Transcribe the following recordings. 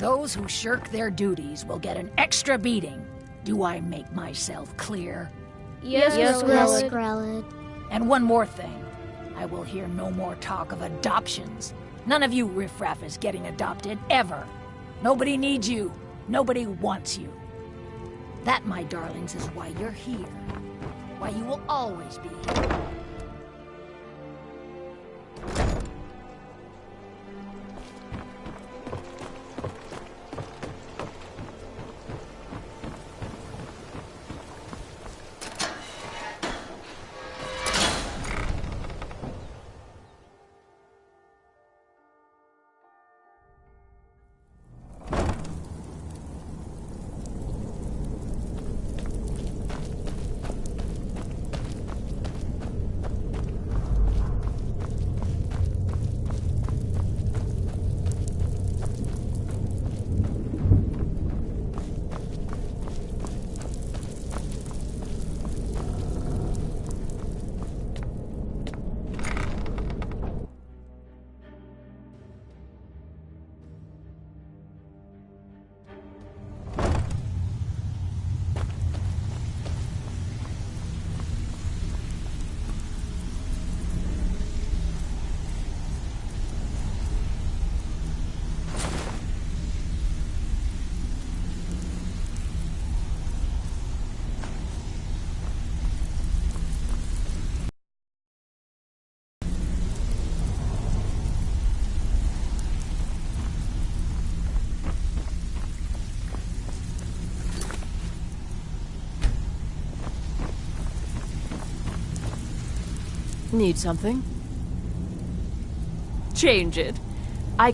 Those who shirk their duties will get an extra beating. Do I make myself clear? Yes, Grelid. And one more thing. I will hear no more talk of adoptions. None of you riffraff is getting adopted, ever. Nobody needs you. Nobody wants you. That, my darlings, is why you're here. Why you will always be here. Need something? Change it. I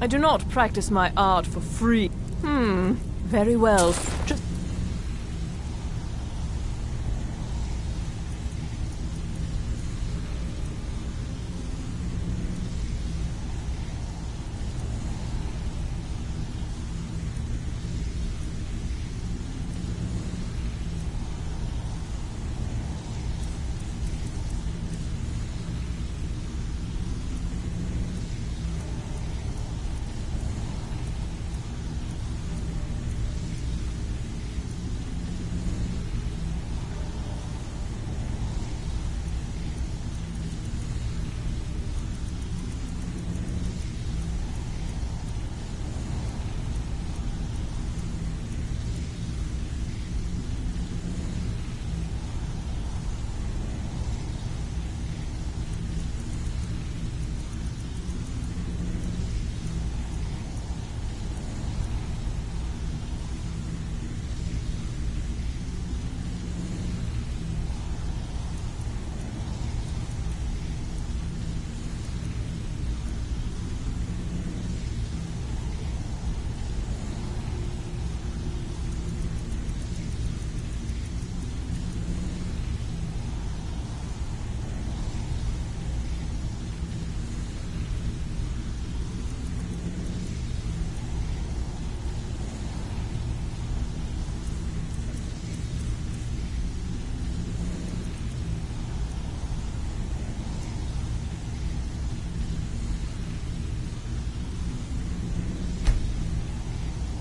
do not practice my art for free. Very well. Just...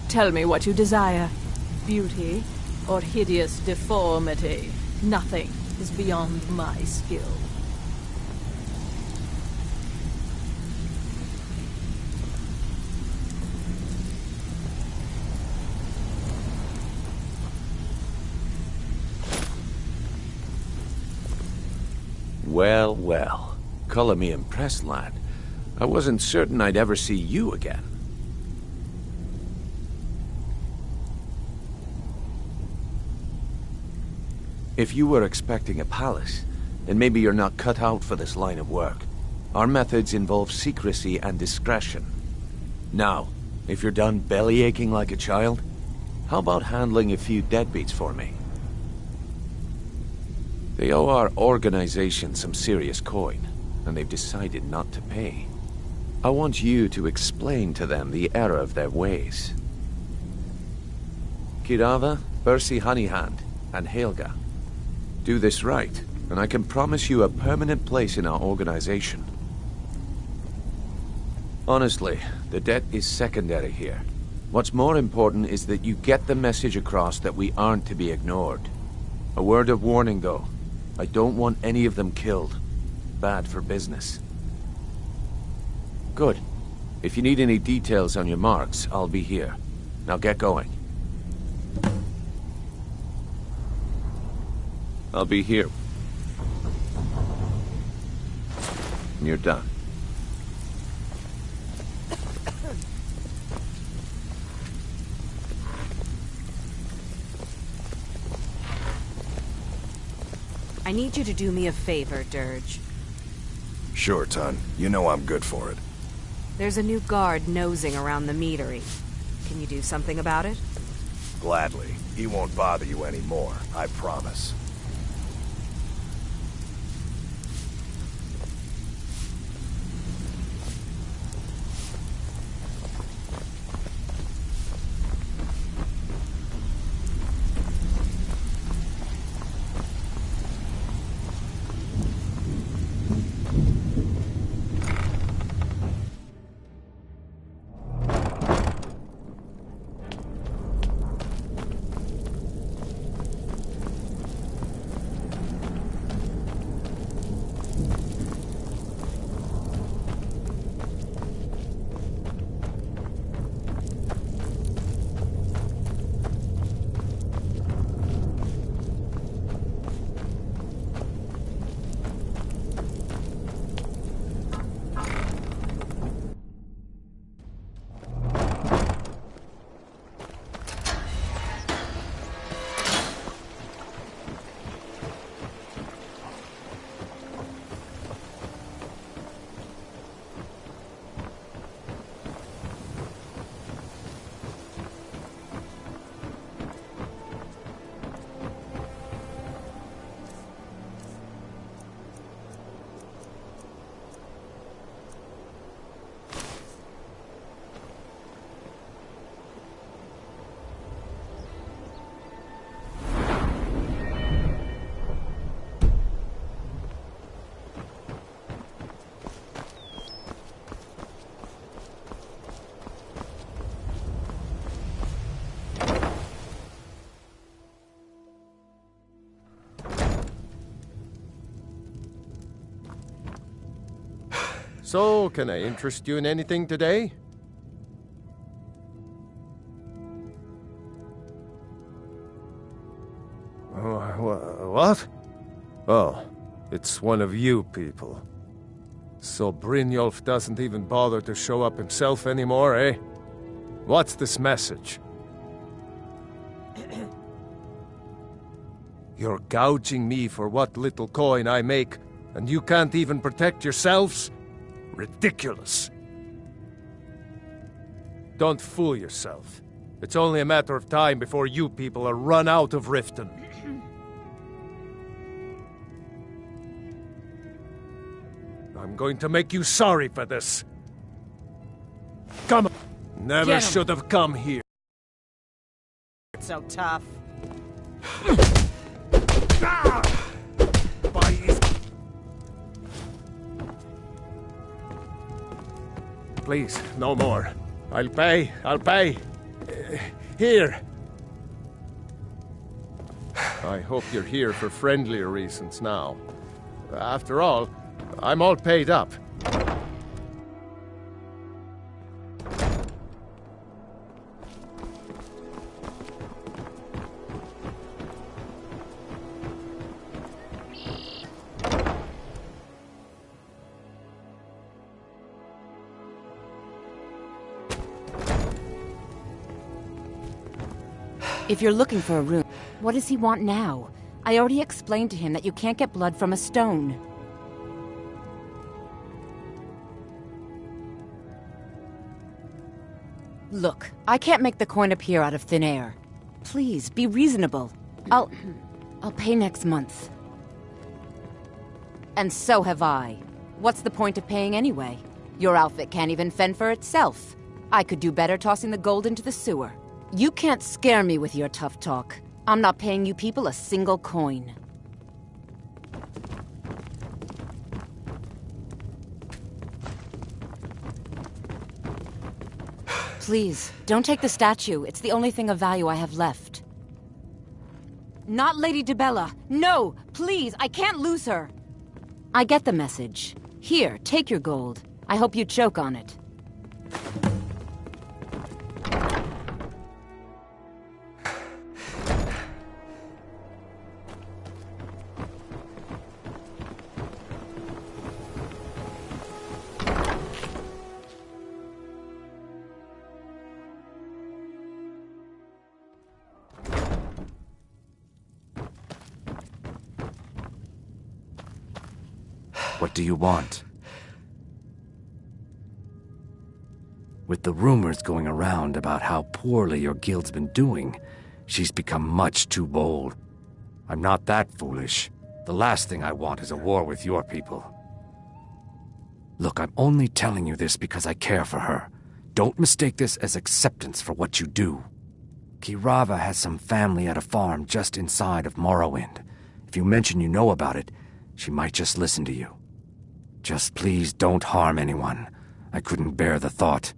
Tell me what you desire. Beauty or hideous deformity. Nothing is beyond my skill. Well, well. Color me impressed, lad. I wasn't certain I'd ever see you again. If you were expecting a palace, then maybe you're not cut out for this line of work. Our methods involve secrecy and discretion. Now, if you're done belly aching like a child, how about handling a few deadbeats for me? They owe our organization some serious coin, and they've decided not to pay. I want you to explain to them the error of their ways. Kirava, Percy Honeyhand, and Helga. Do this right, and I can promise you a permanent place in our organization. Honestly, the debt is secondary here. What's more important is that you get the message across that we aren't to be ignored. A word of warning, though. I don't want any of them killed. Bad for business. Good. If you need any details on your marks, I'll be here. Now get going. I'll be here. When you're done. I need you to do me a favor, Dirge. Sure, Ton. You know I'm good for it. There's a new guard nosing around the meadery. Can you do something about it? Gladly. He won't bother you anymore, I promise. So, can I interest you in anything today? What? Oh, it's one of you people. So Brynjolf doesn't even bother to show up himself anymore, eh? What's this message? You're gouging me for what little coin I make, and you can't even protect yourselves? Ridiculous. Don't fool yourself. It's only a matter of time before you people are run out of Riften. I'm going to make you sorry for this. Come on. Never should have come here. It's so tough. Please, no more. I'll pay. Here. I hope you're here for friendlier reasons now. After all, I'm all paid up. If you're looking for a rune, what does he want now? I already explained to him that you can't get blood from a stone. Look, I can't make the coin appear out of thin air. Please, be reasonable. I'll pay next month. And so have I. What's the point of paying anyway? Your outfit can't even fend for itself. I could do better tossing the gold into the sewer. You can't scare me with your tough talk. I'm not paying you people a single coin. Please, don't take the statue. It's the only thing of value I have left. Not Lady DeBella. No! Please, I can't lose her! I get the message. Here, take your gold. I hope you choke on it. What do you want? With the rumors going around about how poorly your guild's been doing, she's become much too bold. I'm not that foolish. The last thing I want is a war with your people. Look, I'm only telling you this because I care for her. Don't mistake this as acceptance for what you do. Kirava has some family at a farm just inside of Morrowind. If you mention you know about it, she might just listen to you. Just please don't harm anyone. I couldn't bear the thought.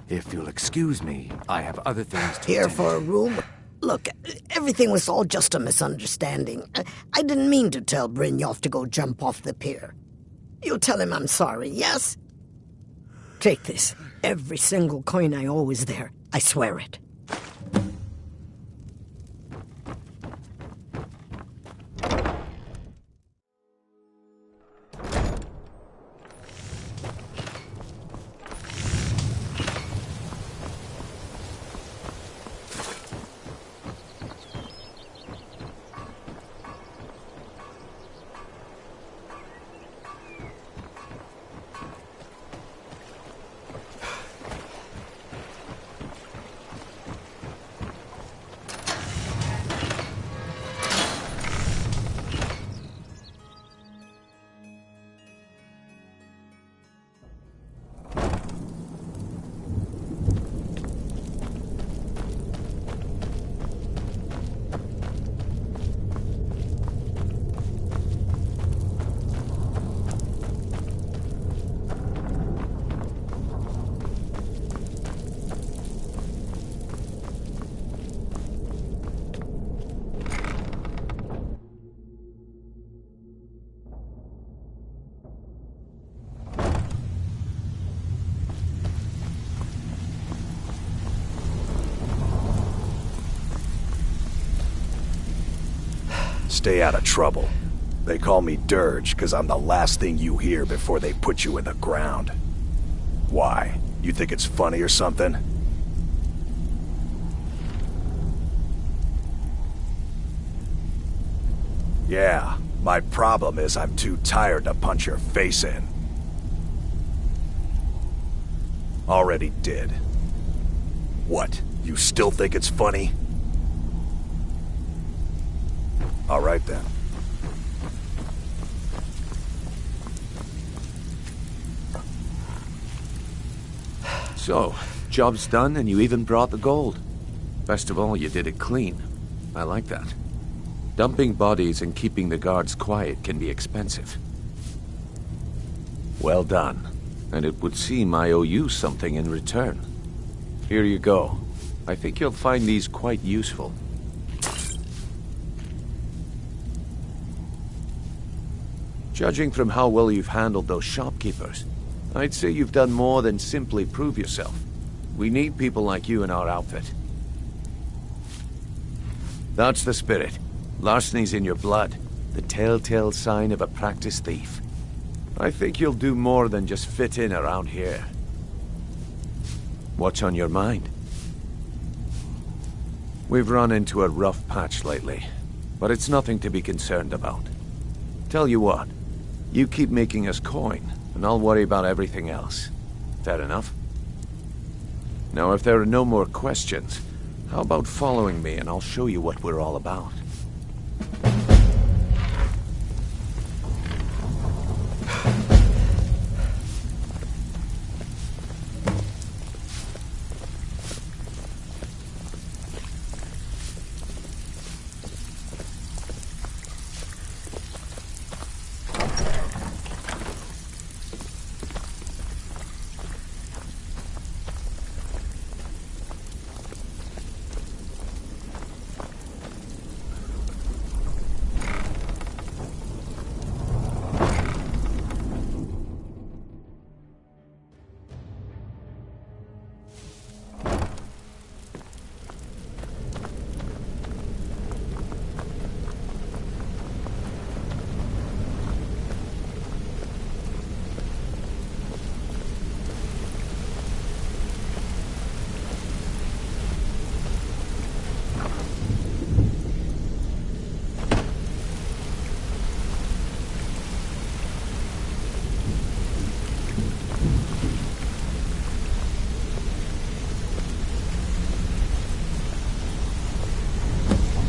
If you'll excuse me, I have other things to Here attend for a room? Look, everything was all just a misunderstanding. I didn't mean to tell Brynjolf to go jump off the pier. You'll tell him I'm sorry, yes? Take this. Every single coin I owe is there. I swear it. Stay out of trouble. They call me Dirge because I'm the last thing you hear before they put you in the ground. Why? You think it's funny or something? Yeah, my problem is I'm too tired to punch your face in. Already did. What? You still think it's funny? All right then. So, job's done and you even brought the gold. Best of all, you did it clean. I like that. Dumping bodies and keeping the guards quiet can be expensive. Well done. And it would seem I owe you something in return. Here you go. I think you'll find these quite useful. Judging from how well you've handled those shopkeepers, I'd say you've done more than simply prove yourself. We need people like you in our outfit. That's the spirit. Larceny's in your blood, the telltale sign of a practiced thief. I think you'll do more than just fit in around here. What's on your mind? We've run into a rough patch lately, but it's nothing to be concerned about. Tell you what, you keep making us coin, and I'll worry about everything else. Fair enough? Now, if there are no more questions, how about following me and I'll show you what we're all about?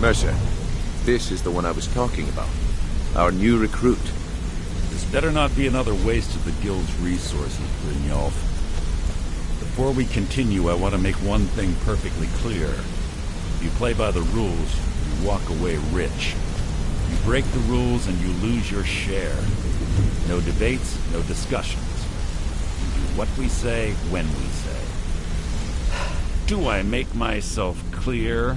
Mercer, this is the one I was talking about. Our new recruit. This better not be another waste of the Guild's resources, Brynjolf. Before we continue, I want to make one thing perfectly clear. If you play by the rules, you walk away rich. You break the rules and you lose your share. No debates, no discussions. We do what we say, when we say. Do I make myself clear?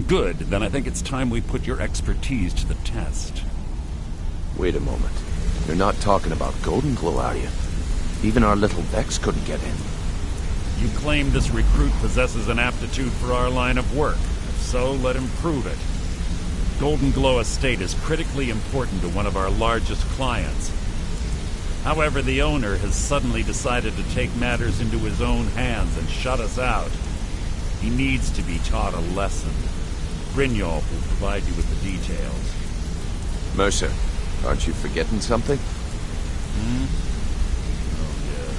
Good, then I think it's time we put your expertise to the test. Wait a moment. You're not talking about Golden Glow, are you? Even our little Vex couldn't get in. You claim this recruit possesses an aptitude for our line of work. If so, let him prove it. Golden Glow Estate is critically important to one of our largest clients. However, the owner has suddenly decided to take matters into his own hands and shut us out. He needs to be taught a lesson. Brynjolf will provide you with the details. Mercer, aren't you forgetting something? Oh, yes.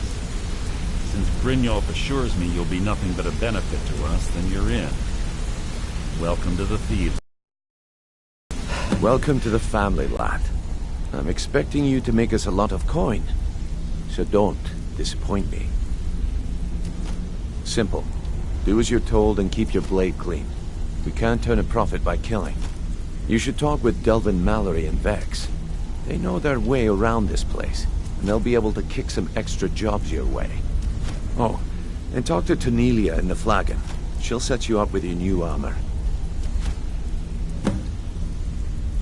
Since Brynjolf assures me you'll be nothing but a benefit to us, then you're in. Welcome to the Thieves. Welcome to the family, lad. I'm expecting you to make us a lot of coin, so don't disappoint me. Simple. Do as you're told and keep your blade clean. We can't turn a profit by killing. You should talk with Delvin Mallory and Vex. They know their way around this place, and they'll be able to kick some extra jobs your way. Oh, and talk to Tonelia in the Flagon. She'll set you up with your new armor.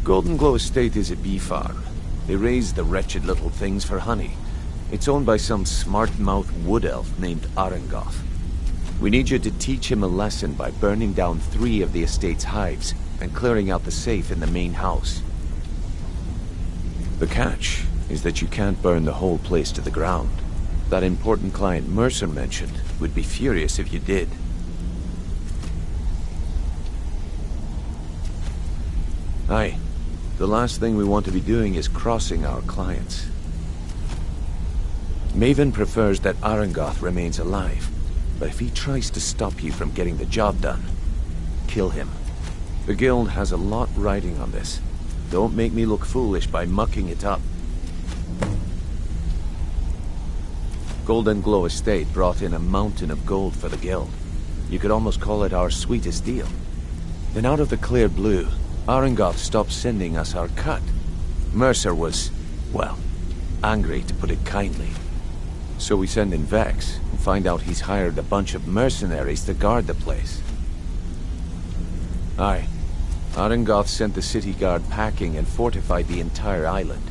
Golden Glow Estate is a bee farm. They raise the wretched little things for honey. It's owned by some smart-mouthed wood elf named Arengoth. We need you to teach him a lesson by burning down 3 of the estate's hives and clearing out the safe in the main house. The catch is that you can't burn the whole place to the ground. That important client Mercer mentioned would be furious if you did. Aye. The last thing we want to be doing is crossing our clients. Maven prefers that Arengoth remains alive, but if he tries to stop you from getting the job done, kill him. The Guild has a lot riding on this. Don't make me look foolish by mucking it up. Golden Glow Estate brought in a mountain of gold for the Guild. You could almost call it our sweetest deal. Then out of the clear blue, Arengoth stopped sending us our cut. Mercer was, well, angry to put it kindly. So we send in Vex and find out he's hired a bunch of mercenaries to guard the place. Aye. Arengoth sent the city guard packing and fortified the entire island.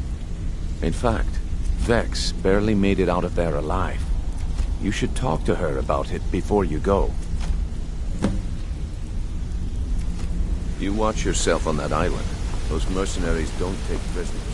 In fact, Vex barely made it out of there alive. You should talk to her about it before you go. You watch yourself on that island. Those mercenaries don't take prisoners.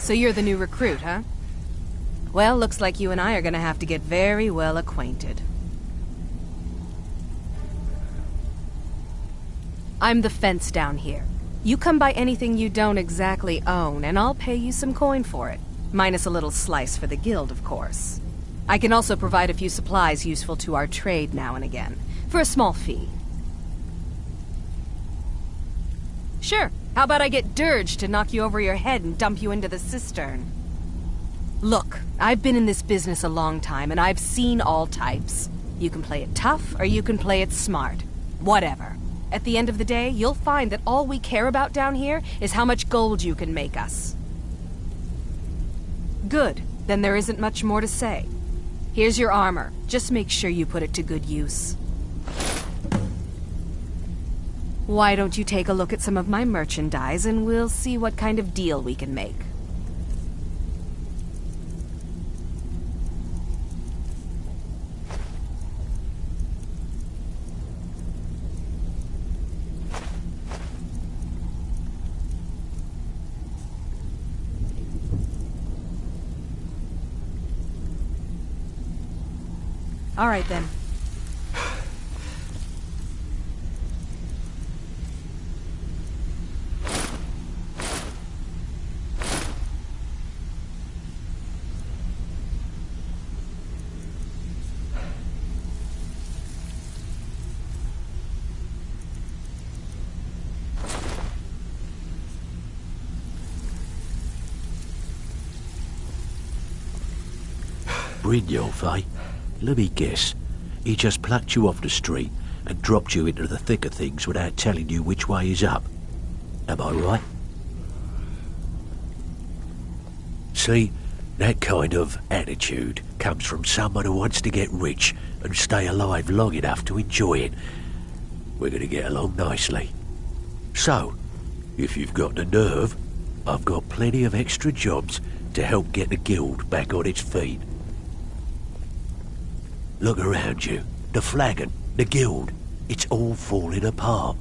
So you're the new recruit, huh? Well, looks like you and I are gonna have to get very well acquainted. I'm the fence down here. You come by anything you don't exactly own, and I'll pay you some coin for it. Minus a little slice for the guild, of course. I can also provide a few supplies useful to our trade now and again, for a small fee. Sure, how about I get Dirge to knock you over your head and dump you into the cistern? Look, I've been in this business a long time, and I've seen all types. You can play it tough, or you can play it smart. Whatever. At the end of the day, you'll find that all we care about down here is how much gold you can make us. Good. Then there isn't much more to say. Here's your armor. Just make sure you put it to good use. Why don't you take a look at some of my merchandise and we'll see what kind of deal we can make. All right, then. Brynjolf, eh? Let me guess. He just plucked you off the street and dropped you into the thick of things without telling you which way is up. Am I right? See, that kind of attitude comes from someone who wants to get rich and stay alive long enough to enjoy it. We're going to get along nicely. So, if you've got the nerve, I've got plenty of extra jobs to help get the guild back on its feet. Look around you. The flagon, the guild, it's all falling apart.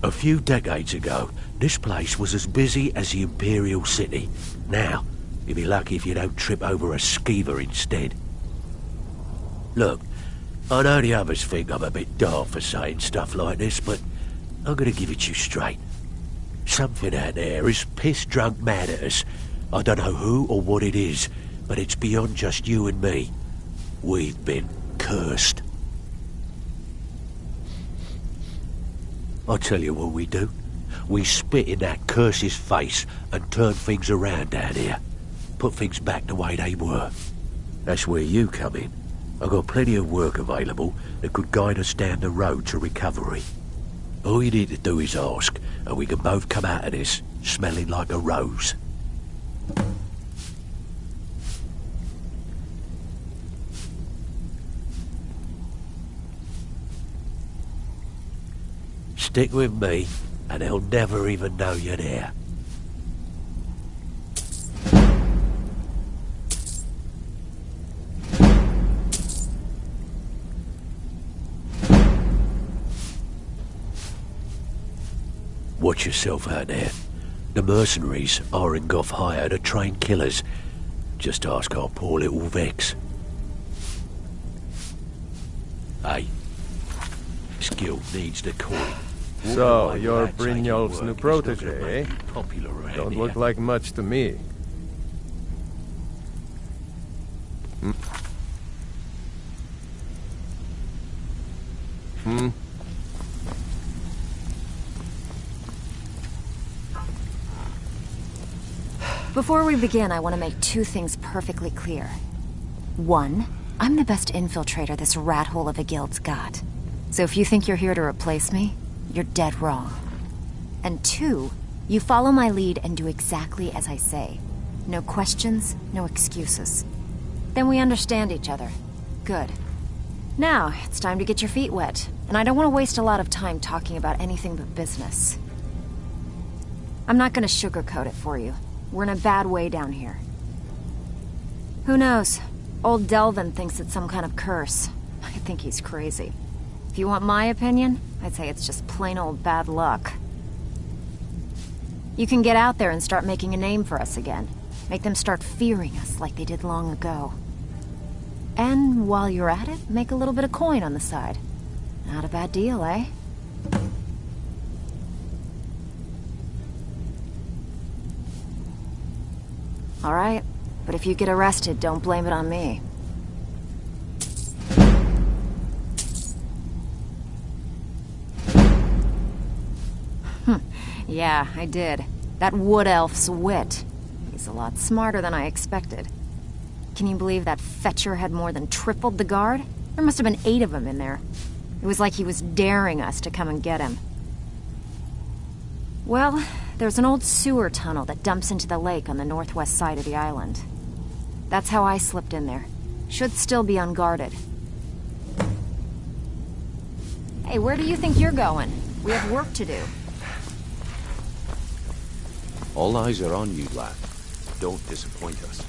A few decades ago, this place was as busy as the Imperial City. Now, you'll be lucky if you don't trip over a skeever instead. Look, I know the others think I'm a bit daft for saying stuff like this, but I'm gonna give it to you straight. Something out there is piss-drunk mad at us. I don't know who or what it is, but it's beyond just you and me. We've been cursed. I'll tell you what we do. We spit in that curse's face and turn things around down here. Put things back the way they were. That's where you come in. I've got plenty of work available that could guide us down the road to recovery. All you need to do is ask, and we can both come out of this smelling like a rose. Stick with me, and they'll never even know you're there. Watch yourself out there. The mercenaries Arengoth hire to train killers. Just ask our poor little Vex. Hey, this guild needs the coin. So, you're Brynjolf's new protege, eh? Don't look like much to me. Before we begin, I want to make two things perfectly clear. One, I'm the best infiltrator this rat hole of a guild's got. So if you think you're here to replace me, you're dead wrong. And two, you follow my lead and do exactly as I say. No questions, no excuses. Then we understand each other. Good. Now, it's time to get your feet wet. And I don't want to waste a lot of time talking about anything but business. I'm not going to sugarcoat it for you. We're in a bad way down here. Who knows? Old Delvin thinks it's some kind of curse. I think he's crazy. If you want my opinion, I'd say it's just plain old bad luck. You can get out there and start making a name for us again. Make them start fearing us like they did long ago. And while you're at it, make a little bit of coin on the side. Not a bad deal, eh? All right, but if you get arrested, don't blame it on me. Yeah, I did. That wood elf's wit. He's a lot smarter than I expected. Can you believe that fetcher had more than tripled the guard? There must have been 8 of them in there. It was like he was daring us to come and get him. Well, there's an old sewer tunnel that dumps into the lake on the northwest side of the island. That's how I slipped in there. Should still be unguarded. Hey, where do you think you're going? We have work to do. All eyes are on you, lad. Don't disappoint us.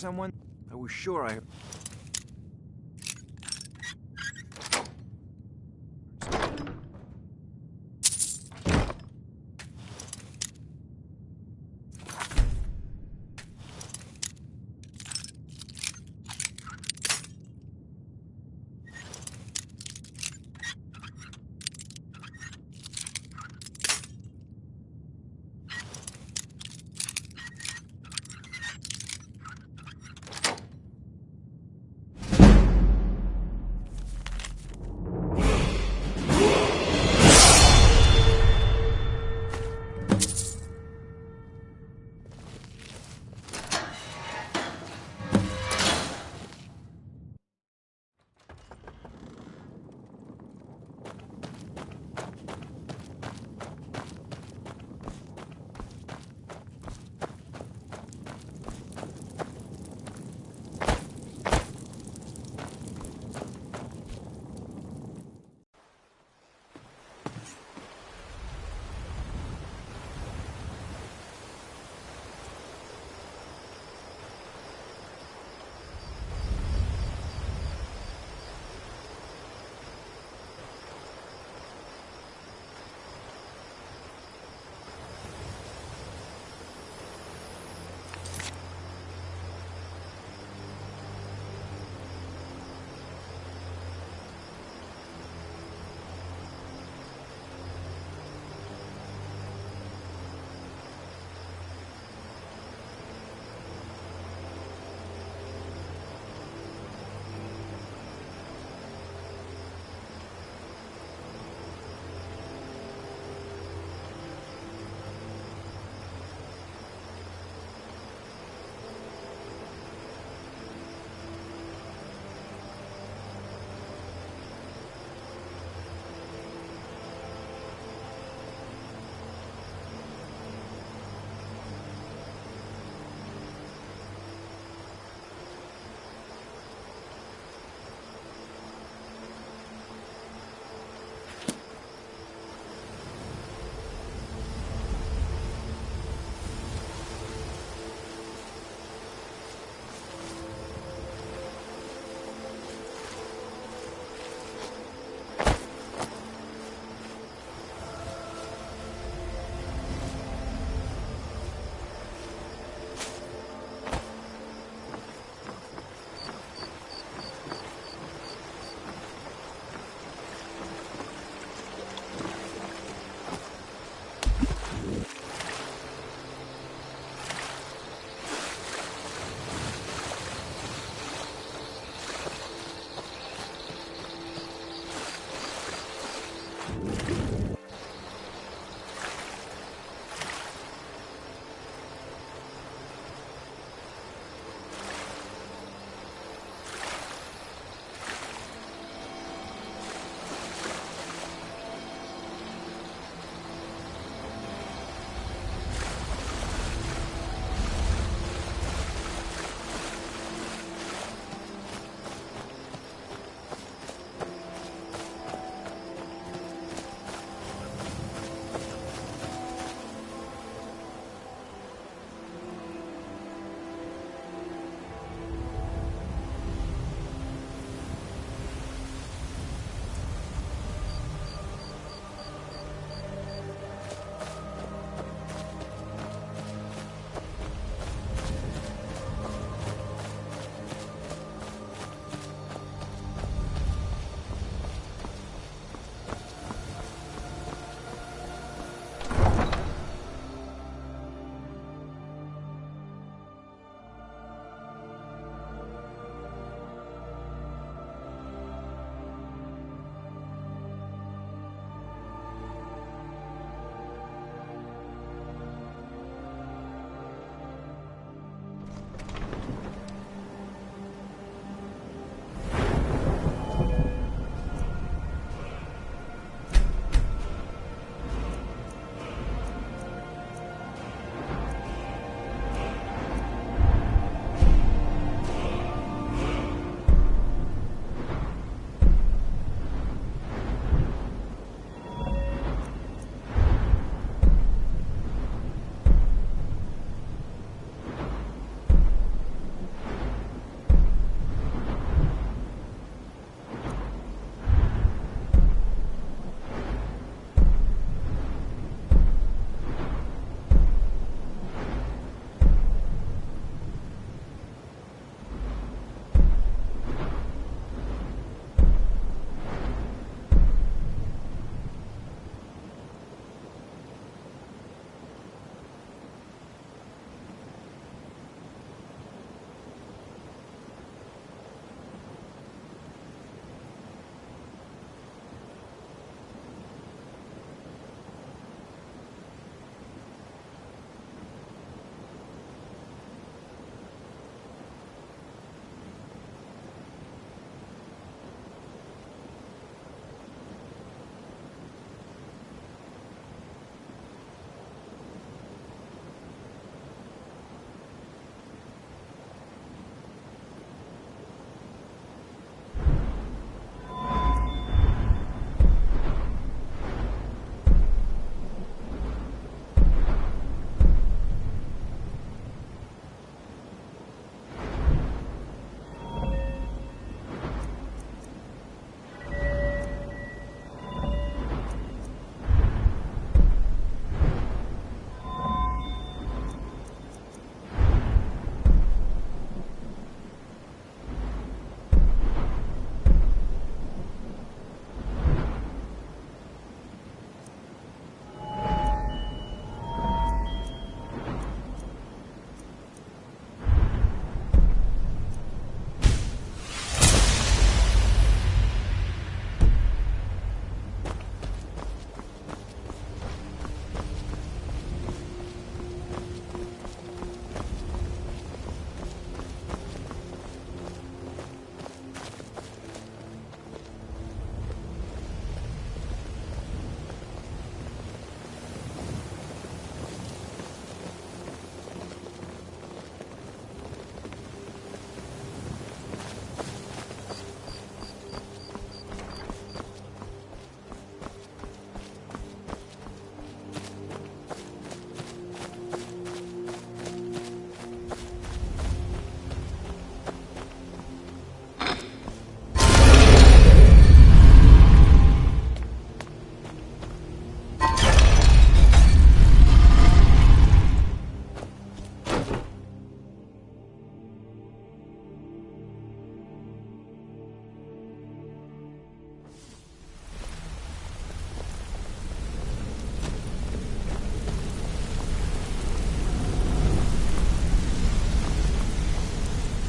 someone? I was sure I...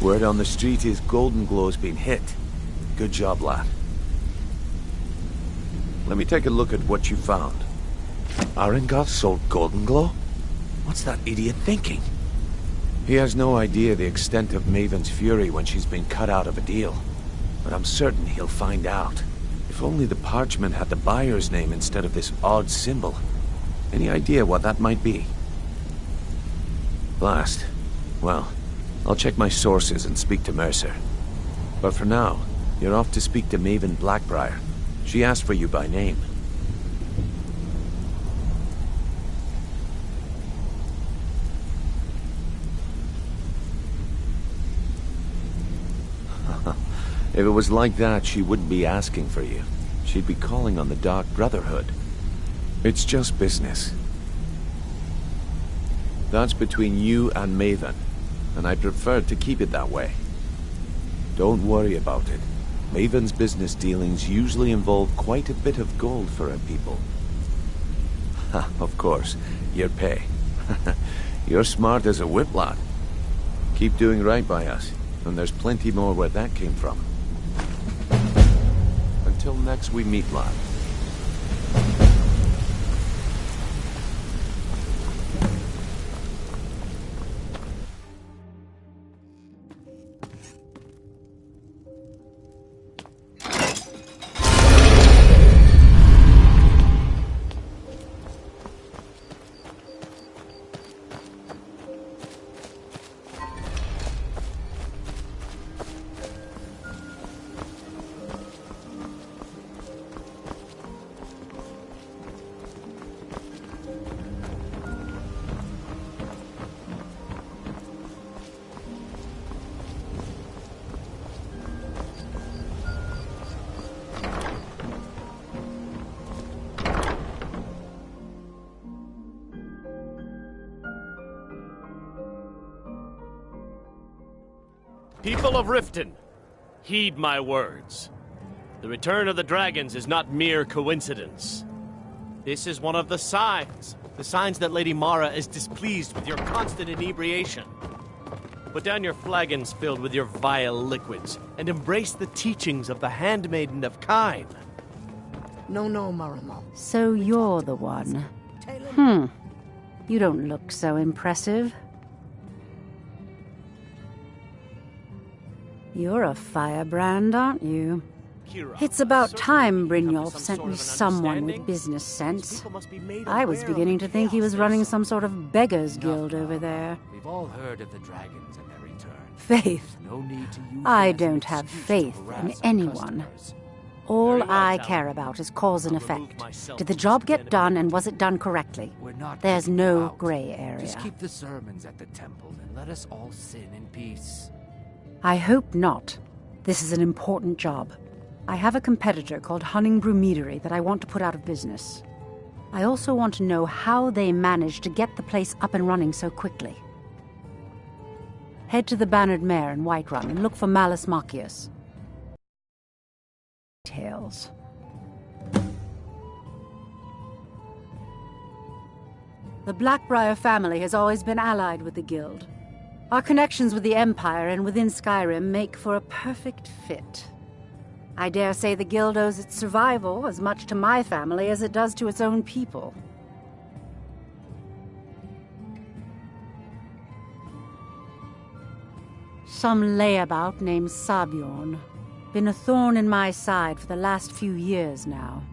Word on the street is Golden Glow's been hit. Good job, lad. Let me take a look at what you found. Arengoth sold Golden Glow? What's that idiot thinking? He has no idea the extent of Maven's fury when she's been cut out of a deal. But I'm certain he'll find out. If only the parchment had the buyer's name instead of this odd symbol. Any idea what that might be? Blast. Well, I'll check my sources and speak to Mercer. But for now, you're off to speak to Maven Blackbriar. She asked for you by name. If it was like that, she wouldn't be asking for you. She'd be calling on the Dark Brotherhood. It's just business. That's between you and Maven, and I prefer to keep it that way. Don't worry about it. Maven's business dealings usually involve quite a bit of gold for her people. Ha, of course, your pay. You're smart as a whip, lad. Keep doing right by us, and there's plenty more where that came from. Until next we meet, lad. People of Riften, heed my words. The return of the dragons is not mere coincidence. This is one of the signs that Lady Mara is displeased with your constant inebriation. Put down your flagons filled with your vile liquids, and embrace the teachings of the Handmaiden of Kyne. No, Maramo. So you're the one. You don't look so impressive. You're a firebrand, aren't you? It's about time Brynjolf sent me someone with business sense. I was beginning to think he was running some sort of beggars guild over there. We've all heard of the dragons and their return. Faith. No need to use I don't have faith in anyone. All I care about is cause and effect. Did the job get done, and was it done correctly? There's no gray area. Just keep the sermons at the temple and let us all sin in peace. I hope not. This is an important job. I have a competitor called Hunningbrew Meadery that I want to put out of business. I also want to know how they managed to get the place up and running so quickly. Head to the Bannered Mare in Whiterun and look for Malus Machius. Tales. The Blackbriar family has always been allied with the Guild. Our connections with the Empire and within Skyrim make for a perfect fit. I dare say the Guild owes its survival as much to my family as it does to its own people. Some layabout named Sabjorn. Been a thorn in my side for the last few years now.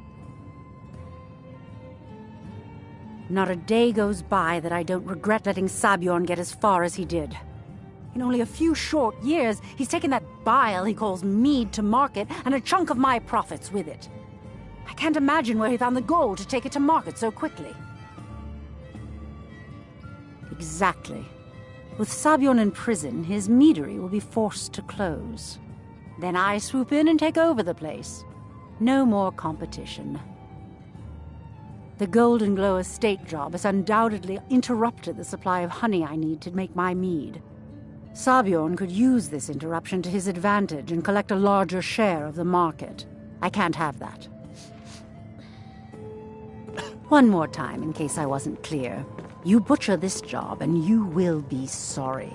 Not a day goes by that I don't regret letting Sabjorn get as far as he did. In only a few short years, he's taken that bile he calls mead to market, and a chunk of my profits with it. I can't imagine where he found the gold to take it to market so quickly. Exactly. With Sabjorn in prison, his meadery will be forced to close. Then I swoop in and take over the place. No more competition. The Golden Glow estate job has undoubtedly interrupted the supply of honey I need to make my mead. Sabjorn could use this interruption to his advantage and collect a larger share of the market. I can't have that. One more time, in case I wasn't clear. You butcher this job, and you will be sorry.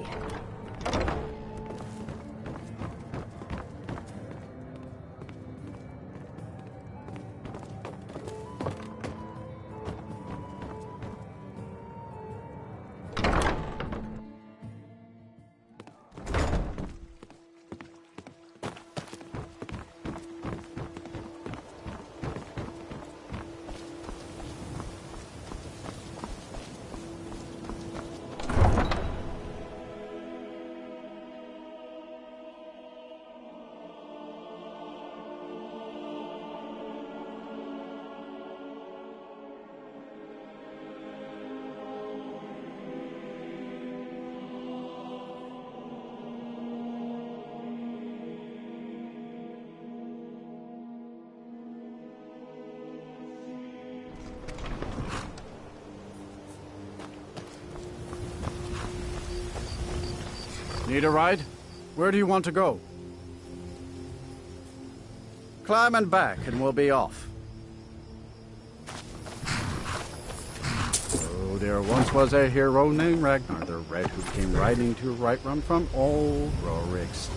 Need a ride? Where do you want to go? Climb and back, and we'll be off. Oh, there once was a hero named Ragnar the Red who came riding to Whiterun from old Rorik's.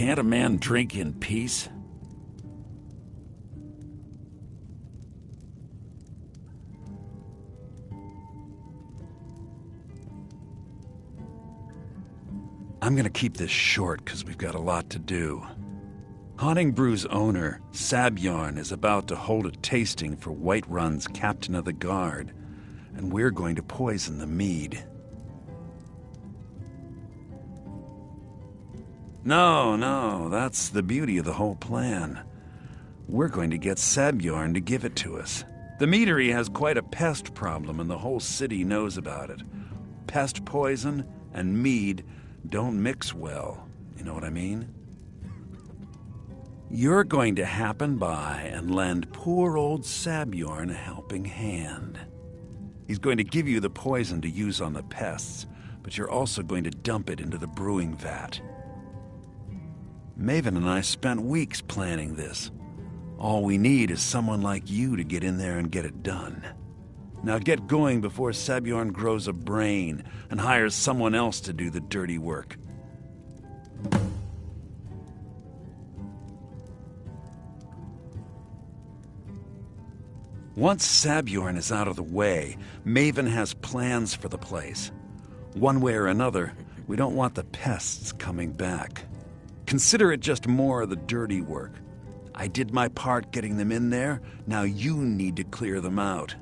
Can't a man drink in peace? I'm gonna keep this short because we've got a lot to do. Haunting Brew's owner, Sabjorn, is about to hold a tasting for Whiterun's Captain of the Guard, and we're going to poison the mead. No, that's the beauty of the whole plan. We're going to get Sabjorn to give it to us. The meadery has quite a pest problem, and the whole city knows about it. Pest poison and mead don't mix well. You know what I mean? You're going to happen by and lend poor old Sabjorn a helping hand. He's going to give you the poison to use on the pests, but you're also going to dump it into the brewing vat. Maven and I spent weeks planning this. All we need is someone like you to get in there and get it done. Now get going before Sabjorn grows a brain and hires someone else to do the dirty work. Once Sabjorn is out of the way, Maven has plans for the place. One way or another, we don't want the pests coming back. Consider it just more of the dirty work. I did my part getting them in there, now you need to clear them out.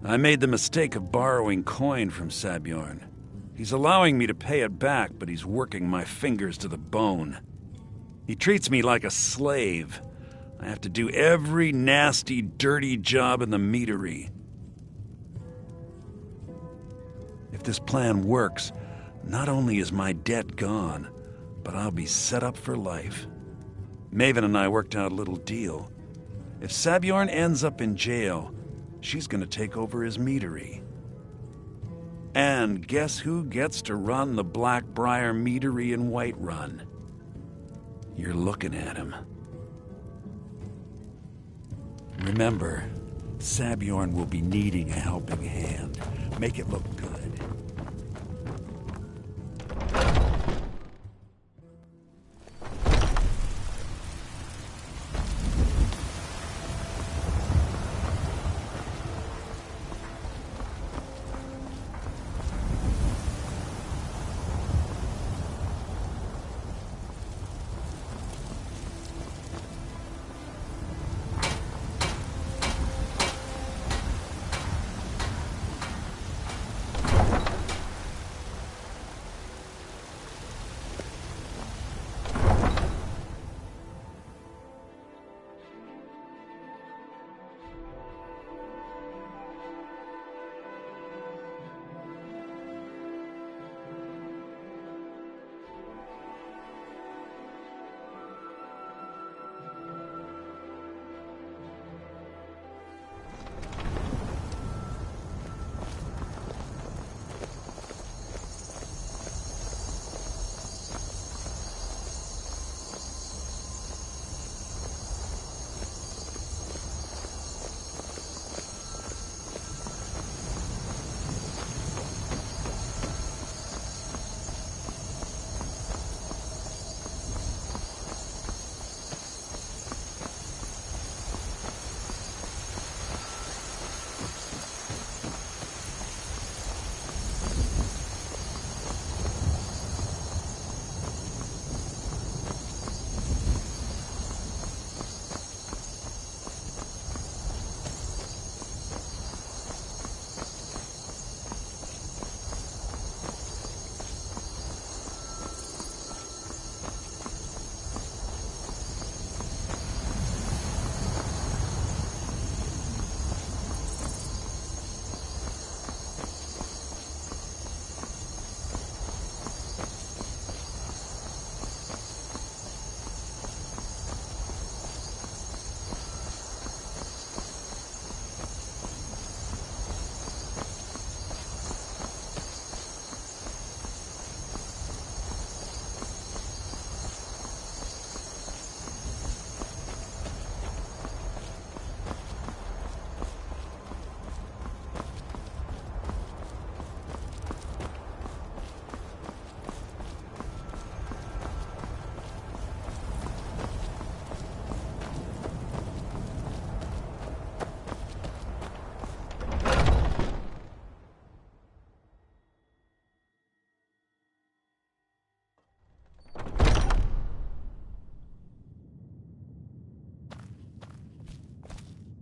I made the mistake of borrowing coin from Sabjorn. He's allowing me to pay it back, but he's working my fingers to the bone. He treats me like a slave. I have to do every nasty, dirty job in the meadery. If this plan works, not only is my debt gone, but I'll be set up for life. Maven and I worked out a little deal. If Sabjorn ends up in jail, she's going to take over his meadery. And guess who gets to run the Blackbriar Meadery in Whiterun? You're looking at him. Remember, Sabjorn will be needing a helping hand. Make it look good.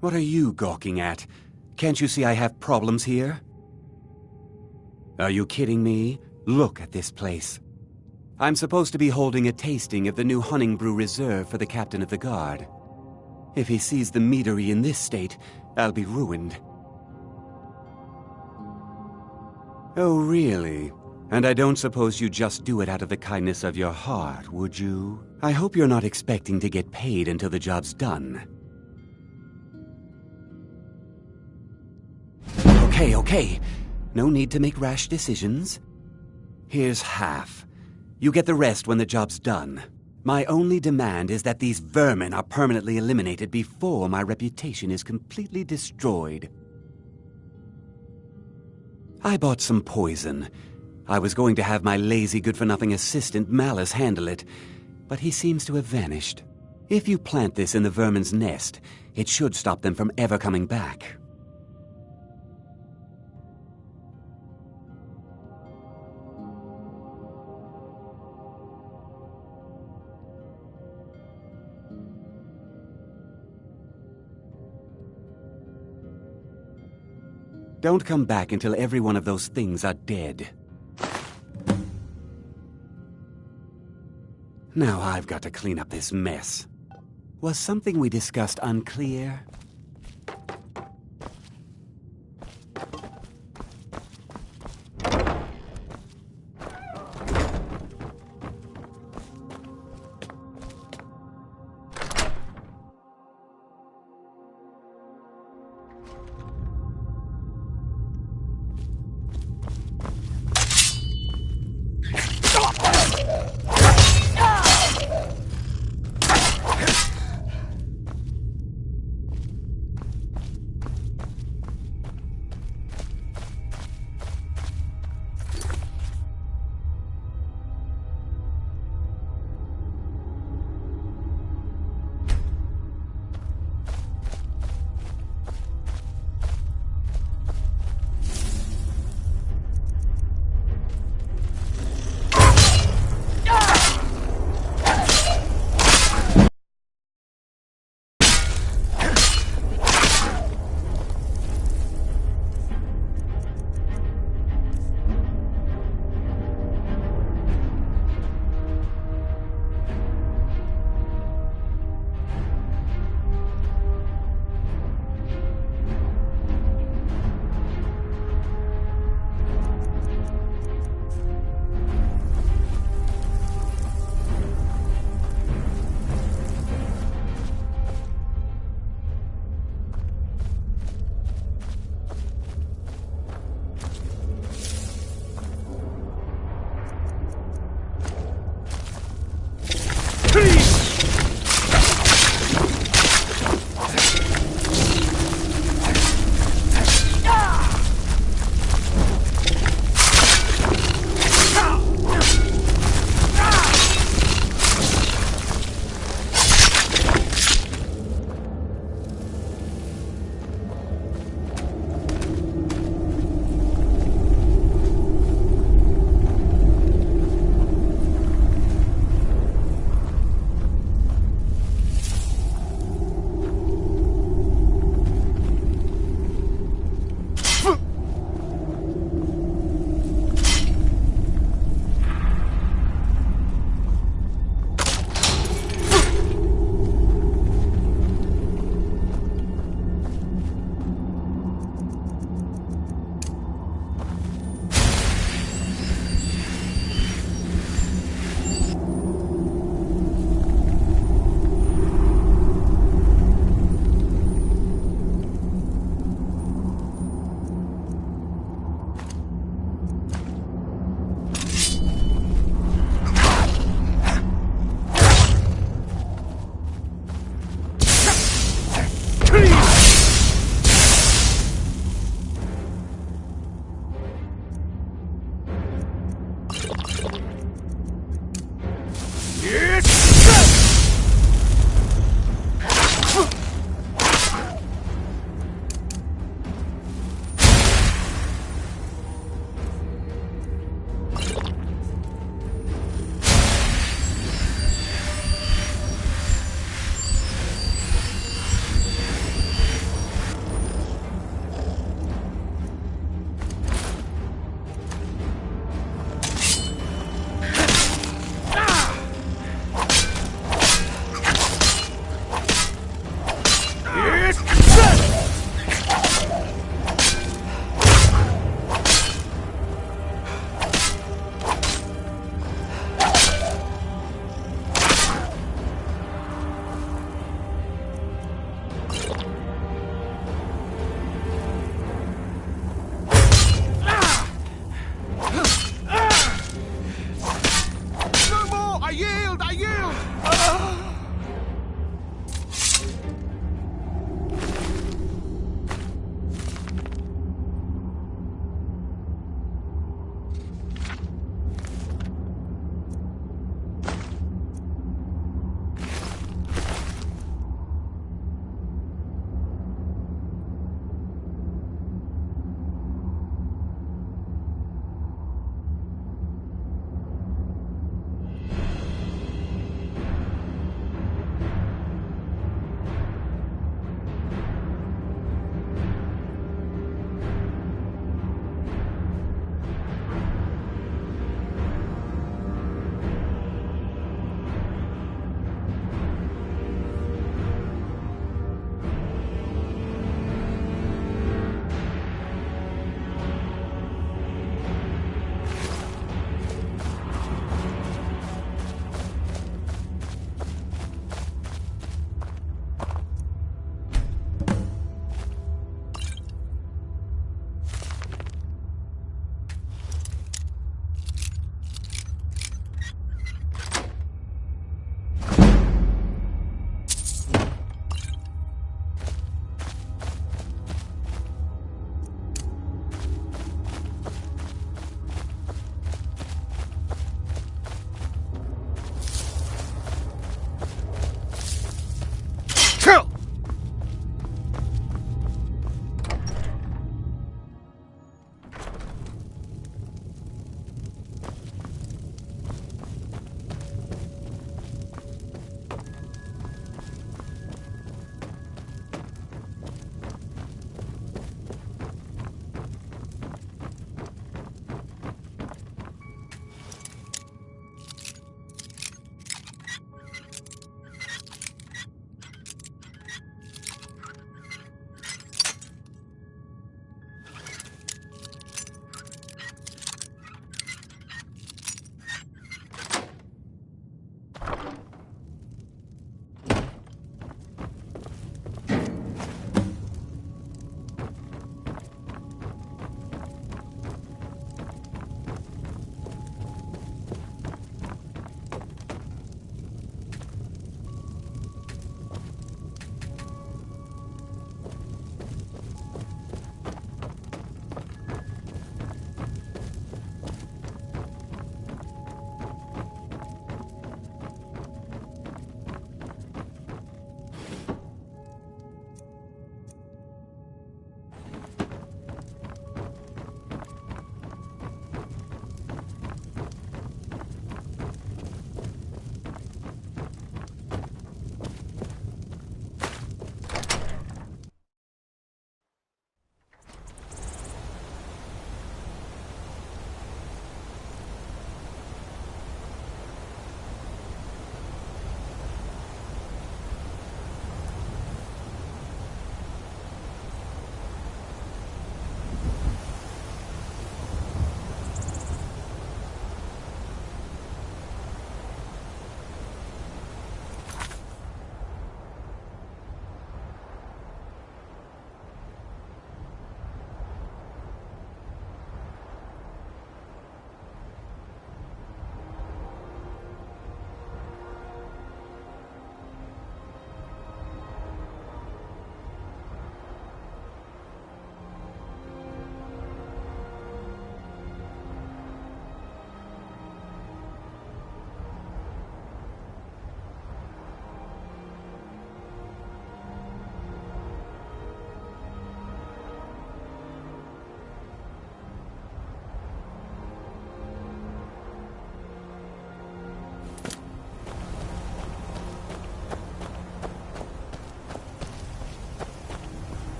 What are you gawking at? Can't you see I have problems here? Are you kidding me? Look at this place. I'm supposed to be holding a tasting of the new Honningbrew Reserve for the captain of the guard. If he sees the meadery in this state, I'll be ruined. Oh, really? And I don't suppose you just do it out of the kindness of your heart, would you? I hope you're not expecting to get paid until the job's done. Okay. No need to make rash decisions. Here's half. You get the rest when the job's done. My only demand is that these vermin are permanently eliminated before my reputation is completely destroyed. I bought some poison. I was going to have my lazy good-for-nothing assistant Malice handle it, but he seems to have vanished. If you plant this in the vermin's nest, it should stop them from ever coming back. Don't come back until every one of those things are dead. Now I've got to clean up this mess. Was something we discussed unclear?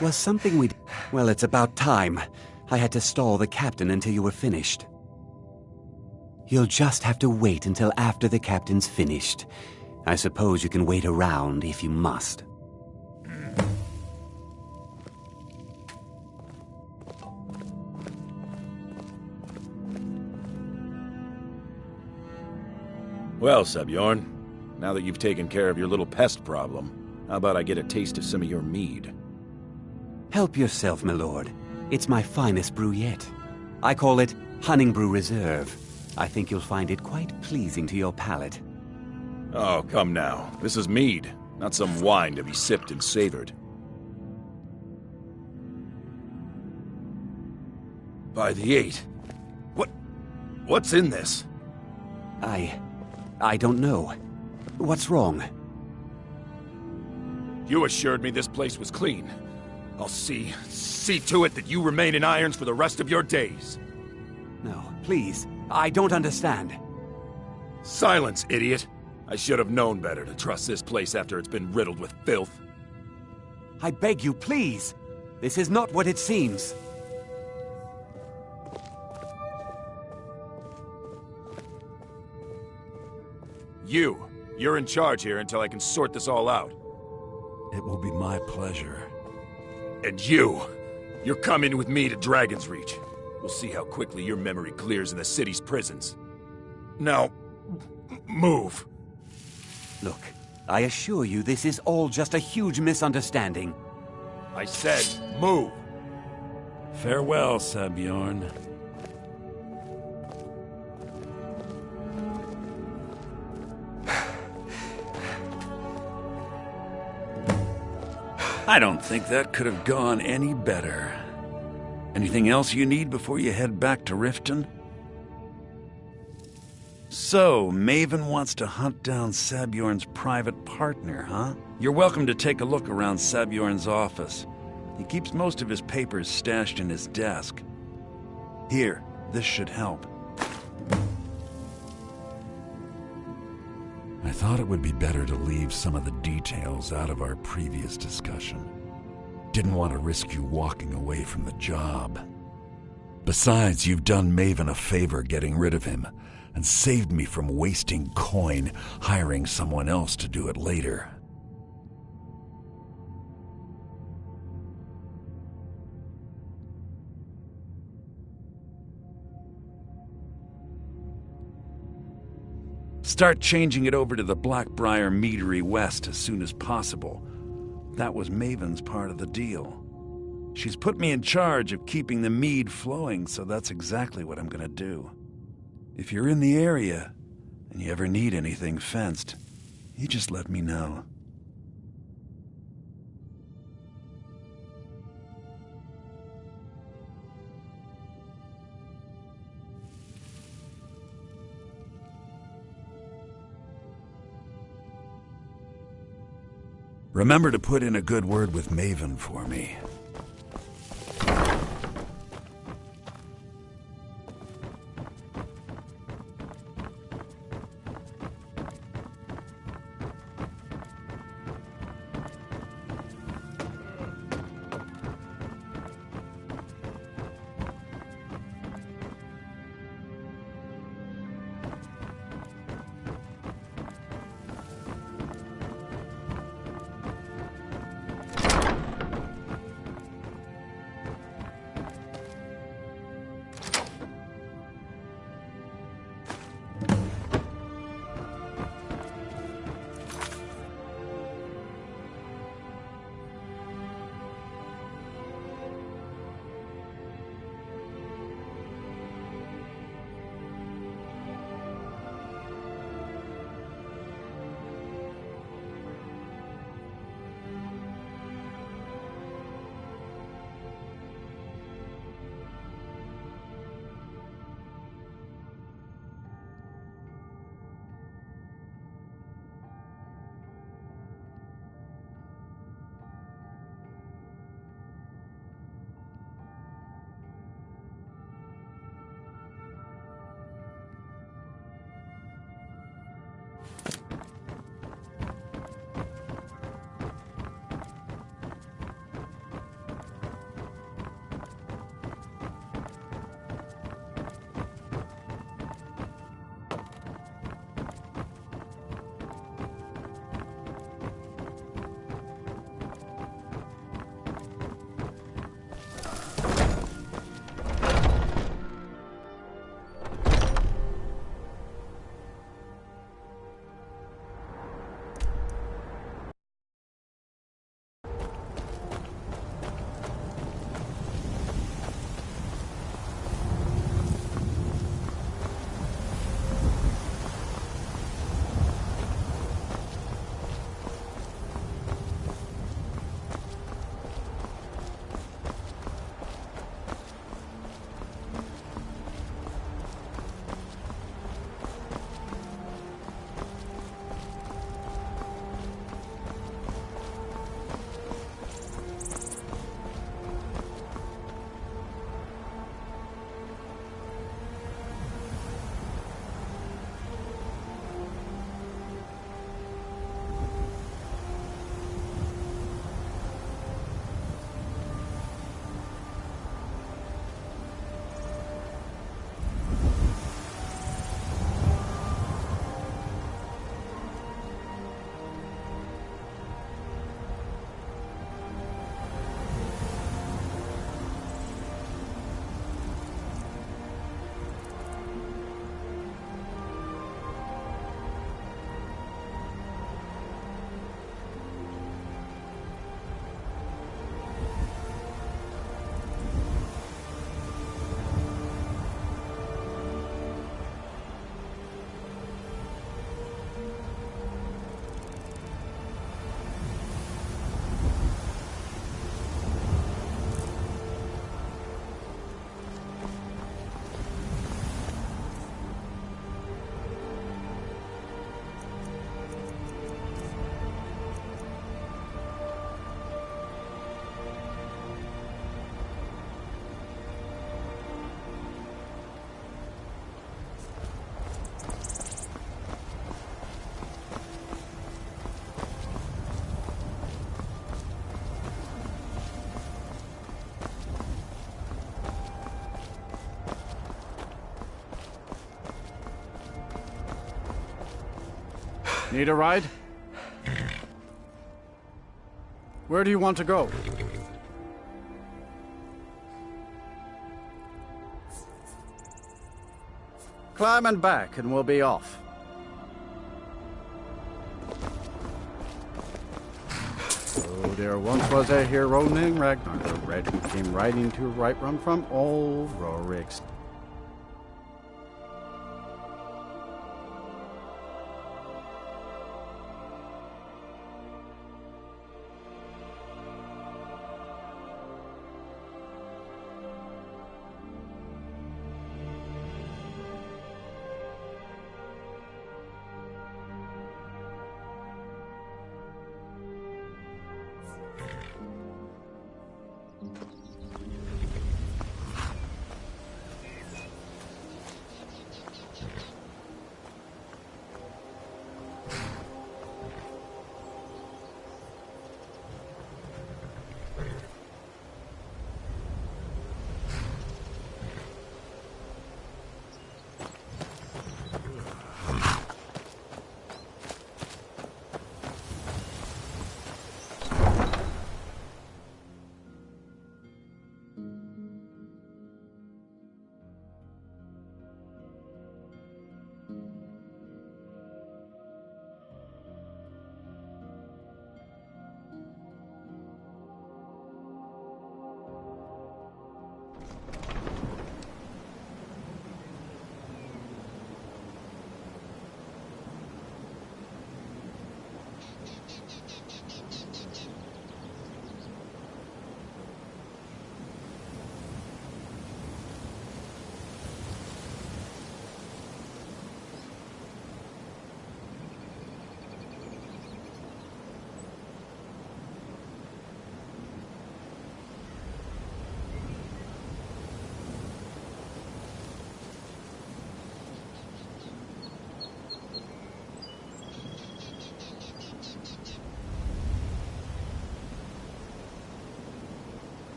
was something we'd... Well, it's about time. I had to stall the captain until you were finished. You'll just have to wait until after the captain's finished. I suppose you can wait around if you must. Well, Sebjorn, now that you've taken care of your little pest problem, how about I get a taste of some of your mead? Help yourself, my lord. It's my finest brew yet. I call it Honningbrew Reserve. I think you'll find it quite pleasing to your palate. Oh, come now. This is mead, not some wine to be sipped and savored. By the 8. What's in this? I don't know. What's wrong? You assured me this place was clean. I'll see to it that you remain in irons for the rest of your days. No, please. I don't understand. Silence, idiot. I should have known better to trust this place after it's been riddled with filth. I beg you, please. This is not what it seems. You're in charge here until I can sort this all out. It will be my pleasure. And you're coming with me to Dragon's Reach. We'll see how quickly your memory clears in the city's prisons. Now, move. Look, I assure you this is all just a huge misunderstanding. I said, move. Farewell, Sebjorn. I don't think that could have gone any better. Anything else you need before you head back to Riften? So, Maven wants to hunt down Sabjorn's private partner, huh? You're welcome to take a look around Sabjorn's office. He keeps most of his papers stashed in his desk. Here, this should help. I thought it would be better to leave some of the details out of our previous discussion. Didn't want to risk you walking away from the job. Besides, you've done Maven a favor getting rid of him, and saved me from wasting coin hiring someone else to do it later. Start changing it over to the Blackbriar Meadery West as soon as possible. That was Maven's part of the deal. She's put me in charge of keeping the mead flowing, so that's exactly what I'm gonna do. If you're in the area, and you ever need anything fenced, you just let me know. Remember to put in a good word with Maven for me. Need a ride? Where do you want to go? Climb and back, and we'll be off. Oh, there once was a hero named Ragnar the Red who came riding to Whiterun from old Rorik's.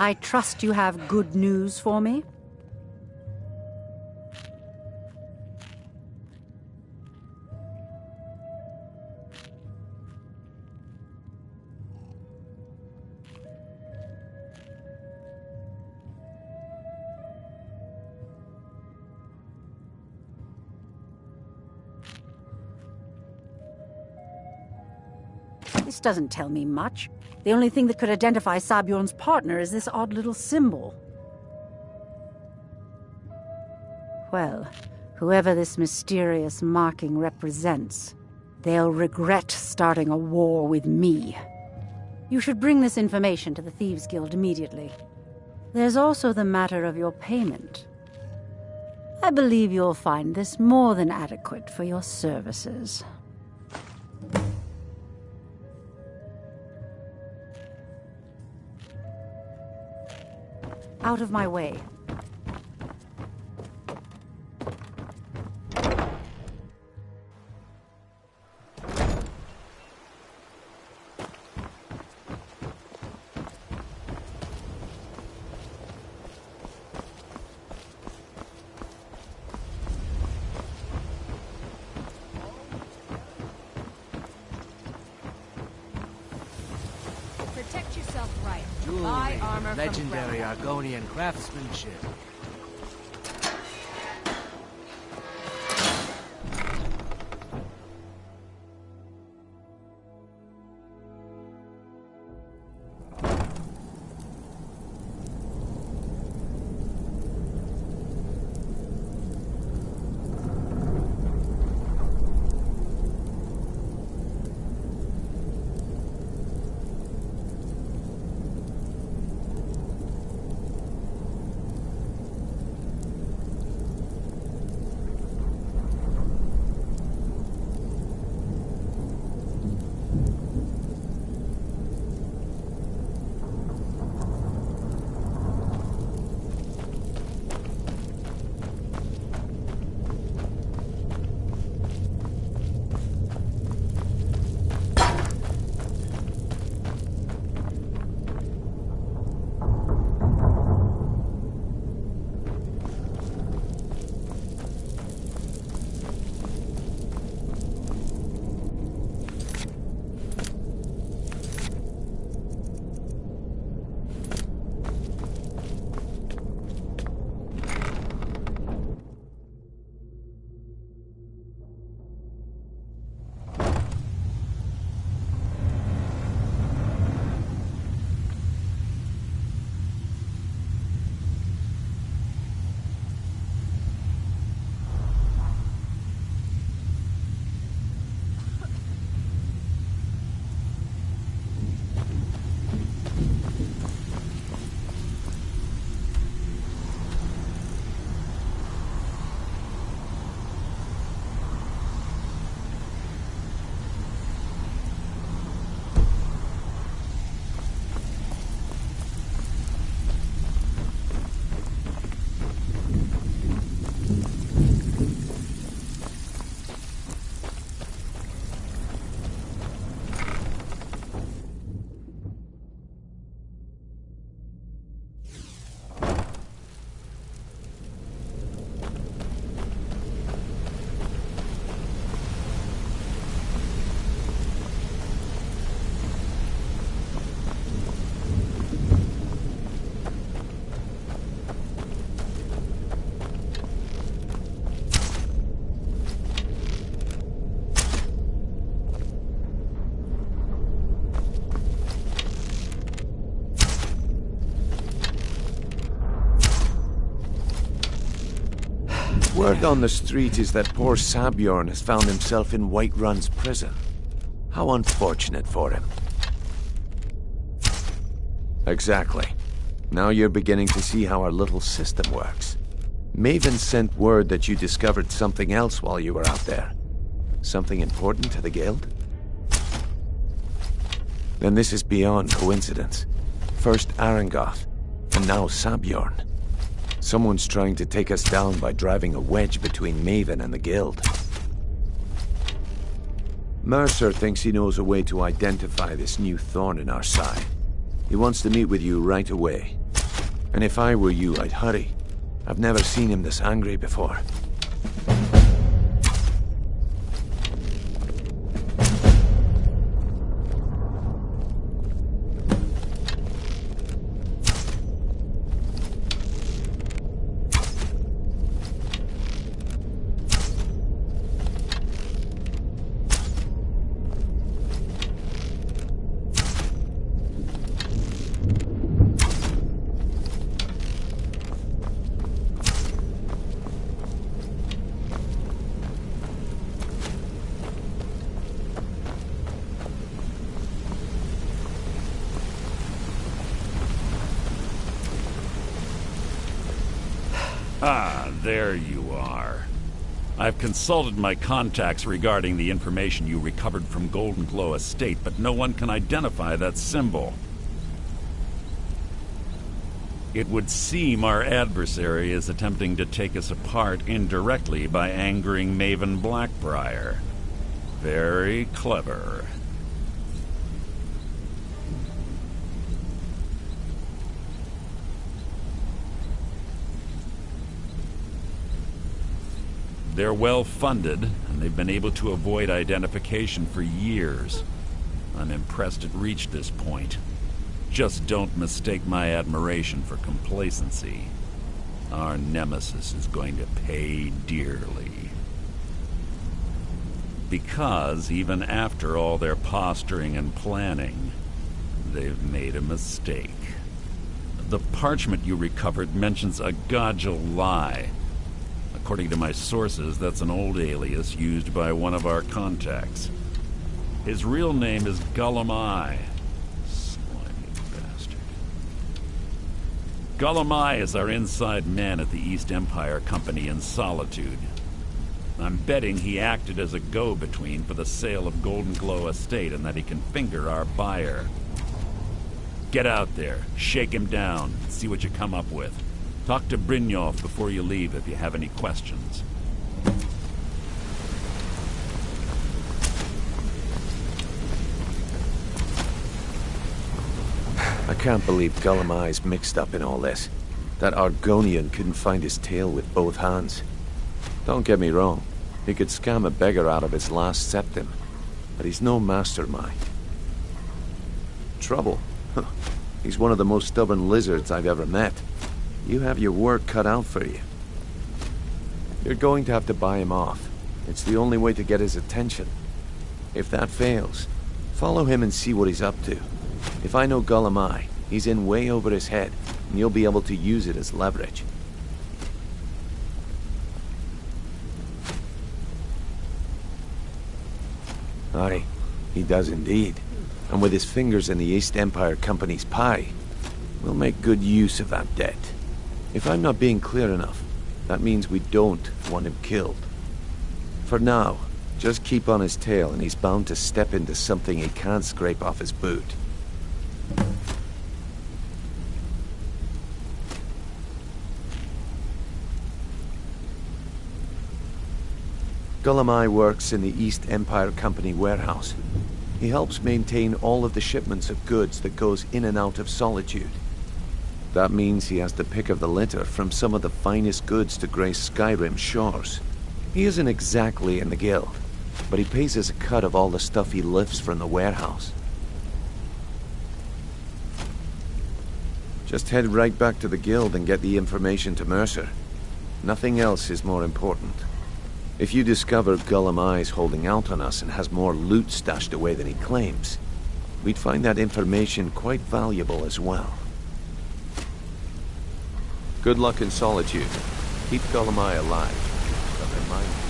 I trust you have good news for me? This doesn't tell me much. The only thing that could identify Sabjorn's partner is this odd little symbol. Well, whoever this mysterious marking represents, they'll regret starting a war with me. You should bring this information to the Thieves' Guild immediately. There's also the matter of your payment. I believe you'll find this more than adequate for your services. Out of my way. Protect yourself right. Jewelry, Buy armor legendary Argonian craftsmanship. Word on the street is that poor Sabjorn has found himself in Whiterun's prison. How unfortunate for him. Exactly. Now you're beginning to see how our little system works. Maven sent word that you discovered something else while you were out there. Something important to the Guild? Then this is beyond coincidence. First Arangoth, and now Sabjorn. Someone's trying to take us down by driving a wedge between Maven and the Guild. Mercer thinks he knows a way to identify this new thorn in our side. He wants to meet with you right away. And if I were you, I'd hurry. I've never seen him this angry before. Ah, there you are. I've consulted my contacts regarding the information you recovered from Golden Glow Estate, but no one can identify that symbol. It would seem our adversary is attempting to take us apart indirectly by angering Maven Blackbriar. Very clever. They're well funded, and they've been able to avoid identification for years. I'm impressed it reached this point. Just don't mistake my admiration for complacency. Our nemesis is going to pay dearly. Because even after all their posturing and planning, they've made a mistake. The parchment you recovered mentions a Godgel lie. According to my sources, that's an old alias used by one of our contacts. His real name is Gullum Eye. Slimy bastard. Gullum Eye is our inside man at the East Empire Company in Solitude. I'm betting he acted as a go-between for the sale of Golden Glow Estate and that he can finger our buyer. Get out there, shake him down, see what you come up with. Talk to Brynjolf before you leave if you have any questions. I can't believe Gullum Eye's mixed up in all this. That Argonian couldn't find his tail with both hands. Don't get me wrong, he could scam a beggar out of his last septim, but he's no mastermind. Trouble? He's one of the most stubborn lizards I've ever met. You have your work cut out for you. You're going to have to buy him off. It's the only way to get his attention. If that fails, follow him and see what he's up to. If I know Gullum Eye, he's in way over his head, and you'll be able to use it as leverage. Aye, he does indeed. And with his fingers in the East Empire Company's pie, we'll make good use of that debt. If I'm not being clear enough, that means we don't want him killed. For now, just keep on his tail and he's bound to step into something he can't scrape off his boot. Gullum Eye works in the East Empire Company warehouse. He helps maintain all of the shipments of goods that goes in and out of Solitude. That means he has the pick of the litter from some of the finest goods to grace Skyrim's shores. He isn't exactly in the guild, but he pays us a cut of all the stuff he lifts from the warehouse. Just head right back to the guild and get the information to Mercer. Nothing else is more important. If you discover Gullum Eye's holding out on us and has more loot stashed away than he claims, we'd find that information quite valuable as well. Good luck in Solitude. Keep Gullum Eye alive. remind me.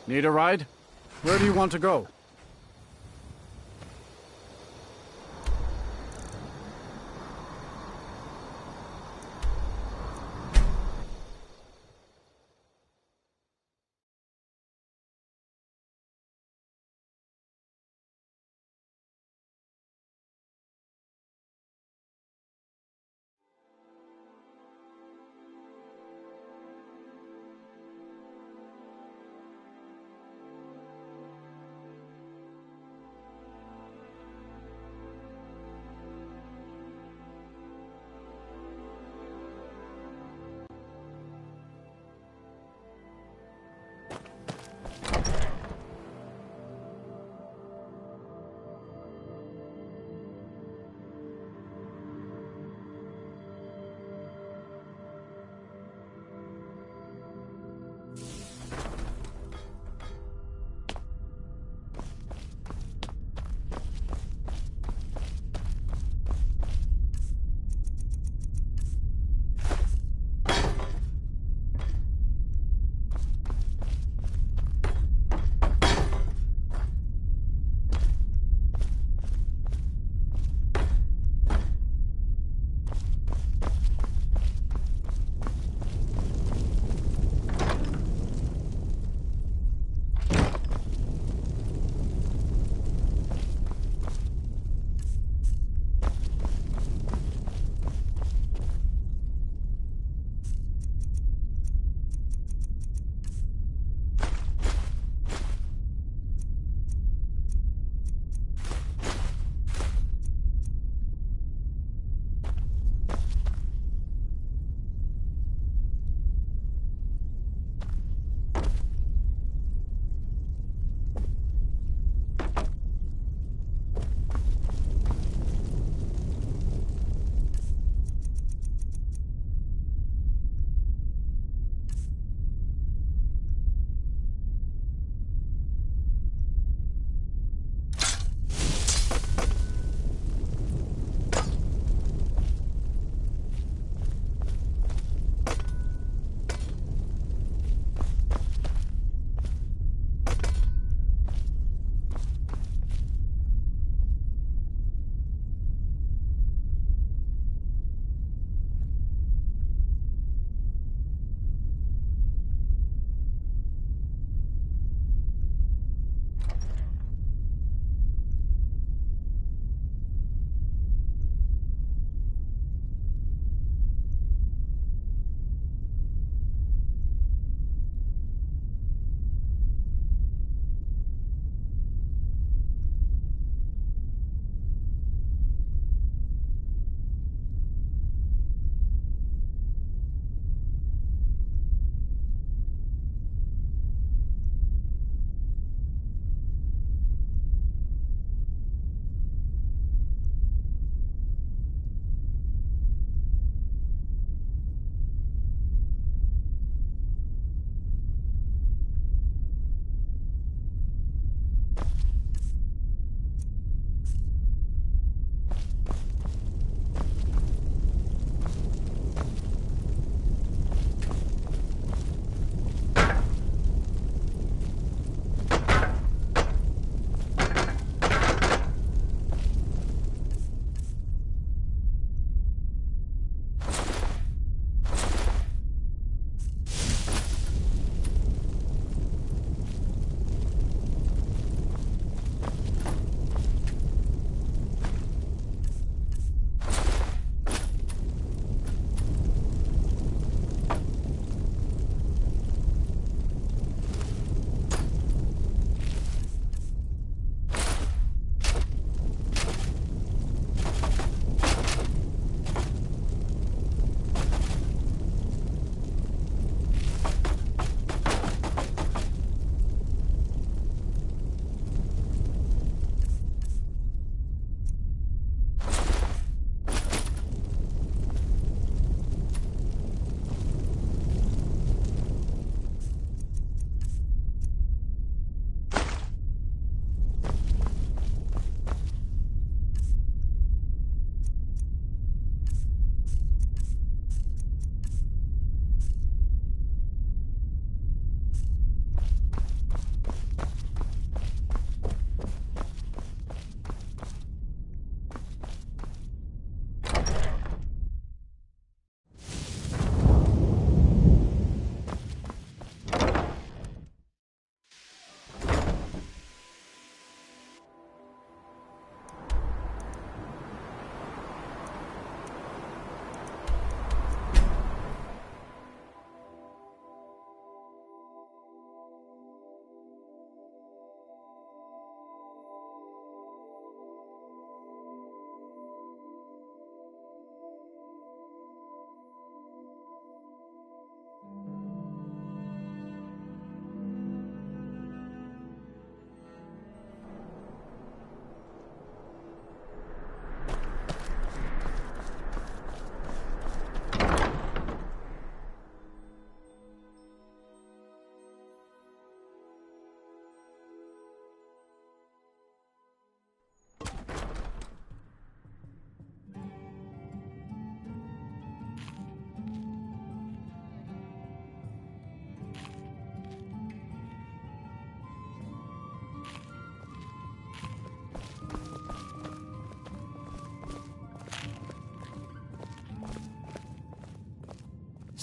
Need a ride? Where do you want to go?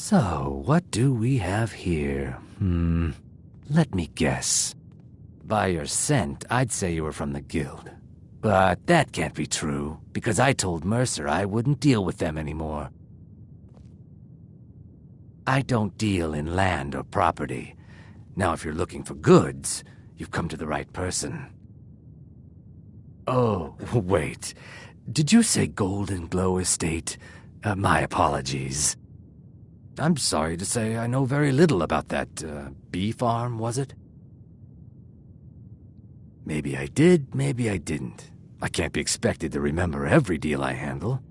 So, what do we have here? Let me guess. By your scent, I'd say you were from the guild. But that can't be true, because I told Mercer I wouldn't deal with them anymore. I don't deal in land or property. Now, if you're looking for goods, you've come to the right person. Oh, wait. Did you say Golden Glow Estate? My apologies. I'm sorry to say I know very little about that, bee farm, was it? Maybe I did, maybe I didn't. I can't be expected to remember every deal I handle.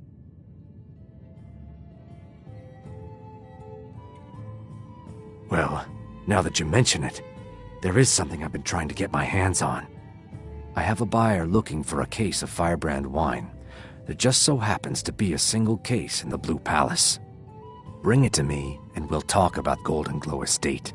Well, now that you mention it, there is something I've been trying to get my hands on. I have a buyer looking for a case of Firebrand wine. There just so happens to be a single case in the Blue Palace. Bring it to me, and we'll talk about Golden Glow Estate.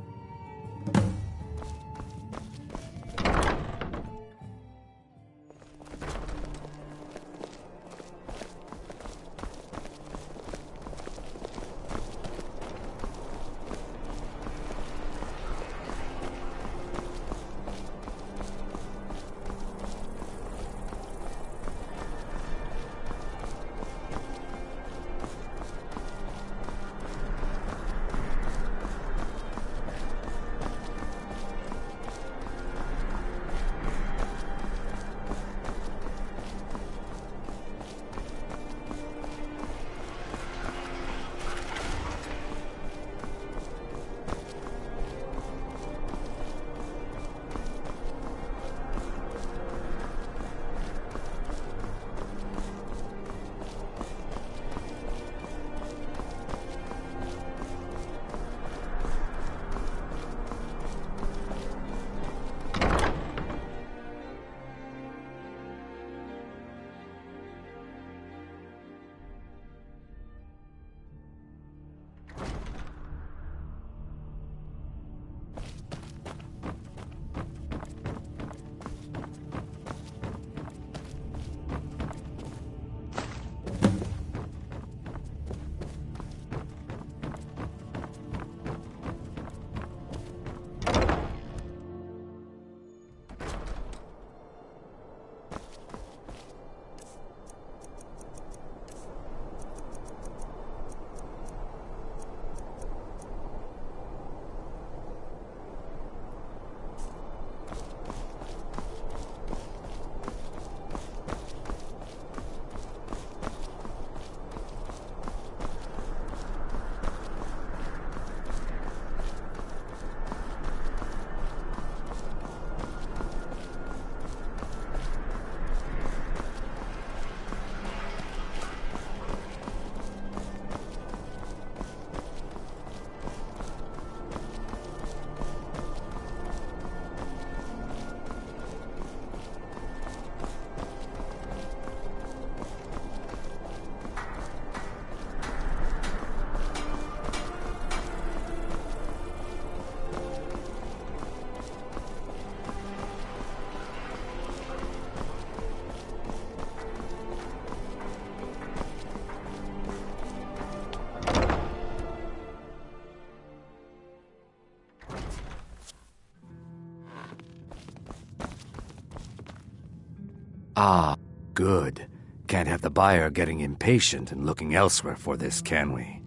Ah, good. Can't have the buyer getting impatient and looking elsewhere for this, can we?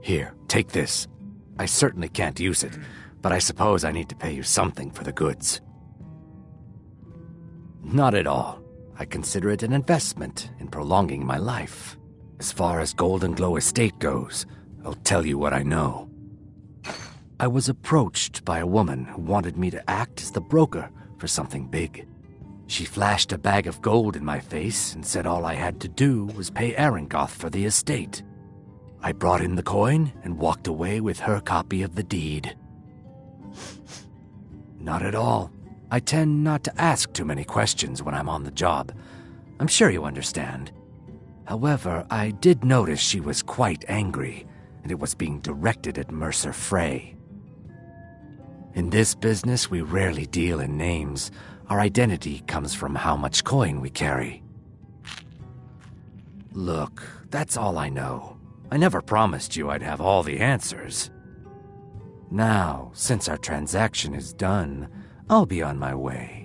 Here, take this. I certainly can't use it, but I suppose I need to pay you something for the goods. Not at all. I consider it an investment in prolonging my life. As far as Golden Glow Estate goes, I'll tell you what I know. I was approached by a woman who wanted me to act as the broker for something big. She flashed a bag of gold in my face and said all I had to do was pay Arangoth for the estate. I brought in the coin and walked away with her copy of the deed. Not at all. I tend not to ask too many questions when I'm on the job. I'm sure you understand. However, I did notice she was quite angry, and it was being directed at Mercer Frey. In this business, we rarely deal in names. Our identity comes from how much coin we carry. Look, that's all I know. I never promised you I'd have all the answers. Now, since our transaction is done, I'll be on my way.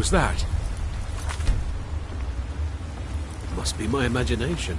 was that? Must be my imagination.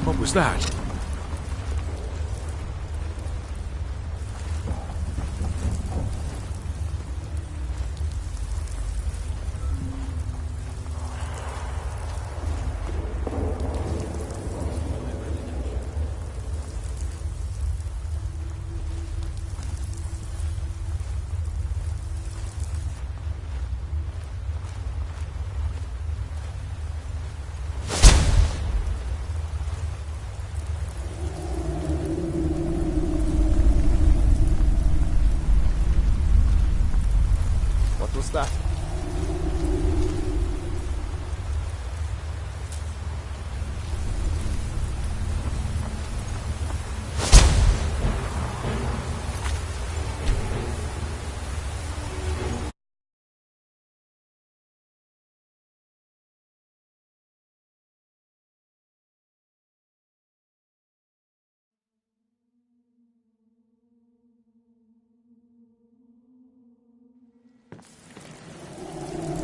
What was that? What's that?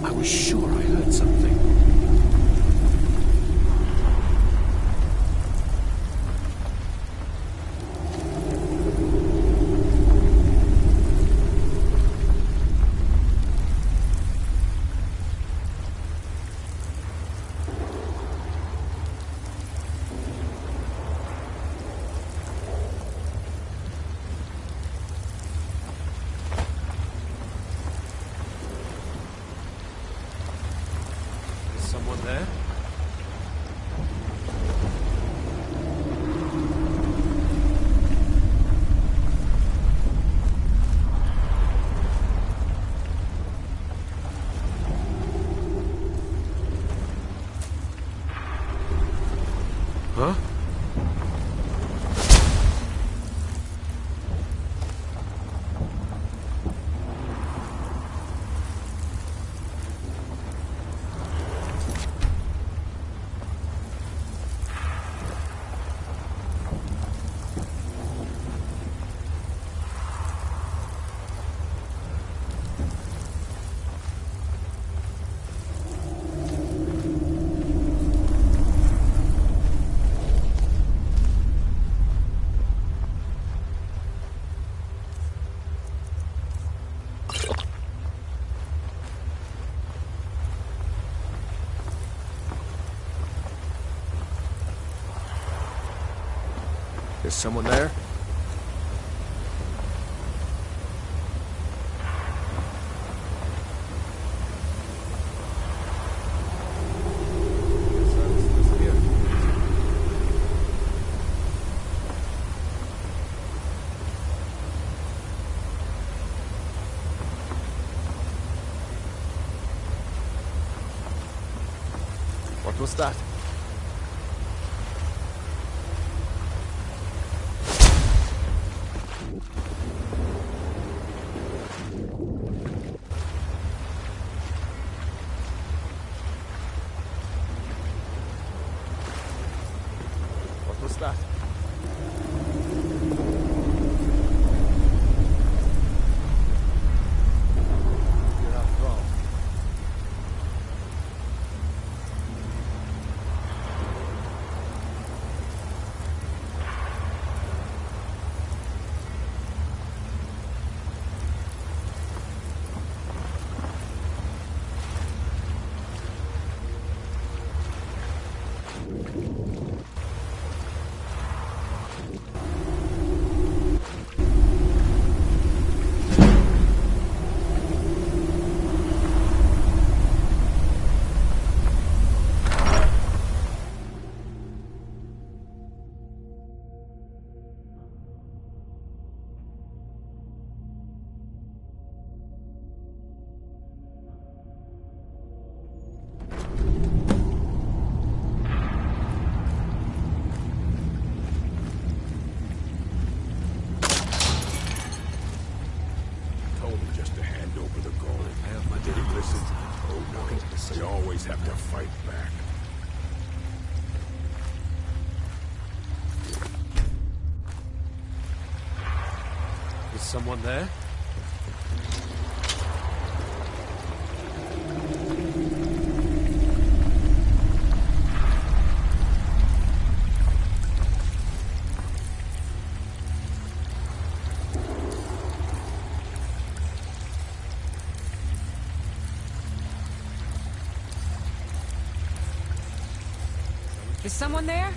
I was sure I heard something. Someone there? Huh? Is someone there? What was that? What was that? You're not wrong. someone there? Is someone there?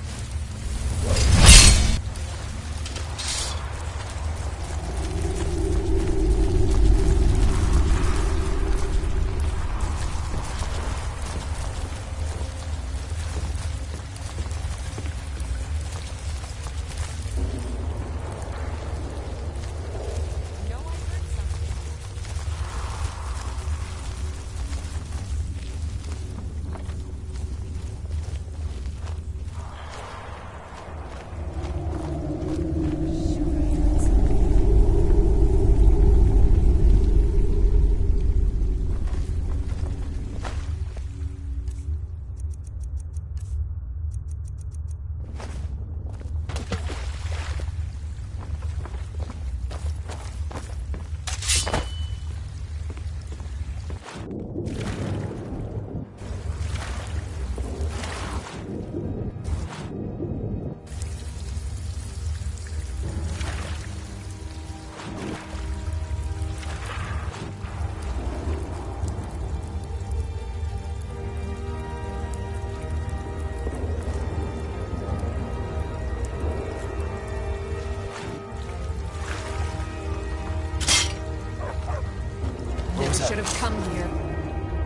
Should have come here.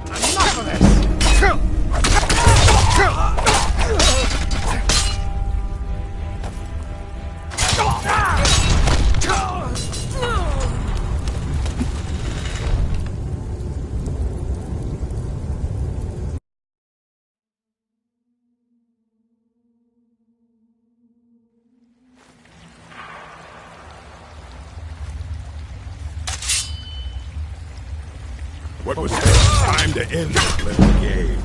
Enough of this! What was it? Time to end this little game.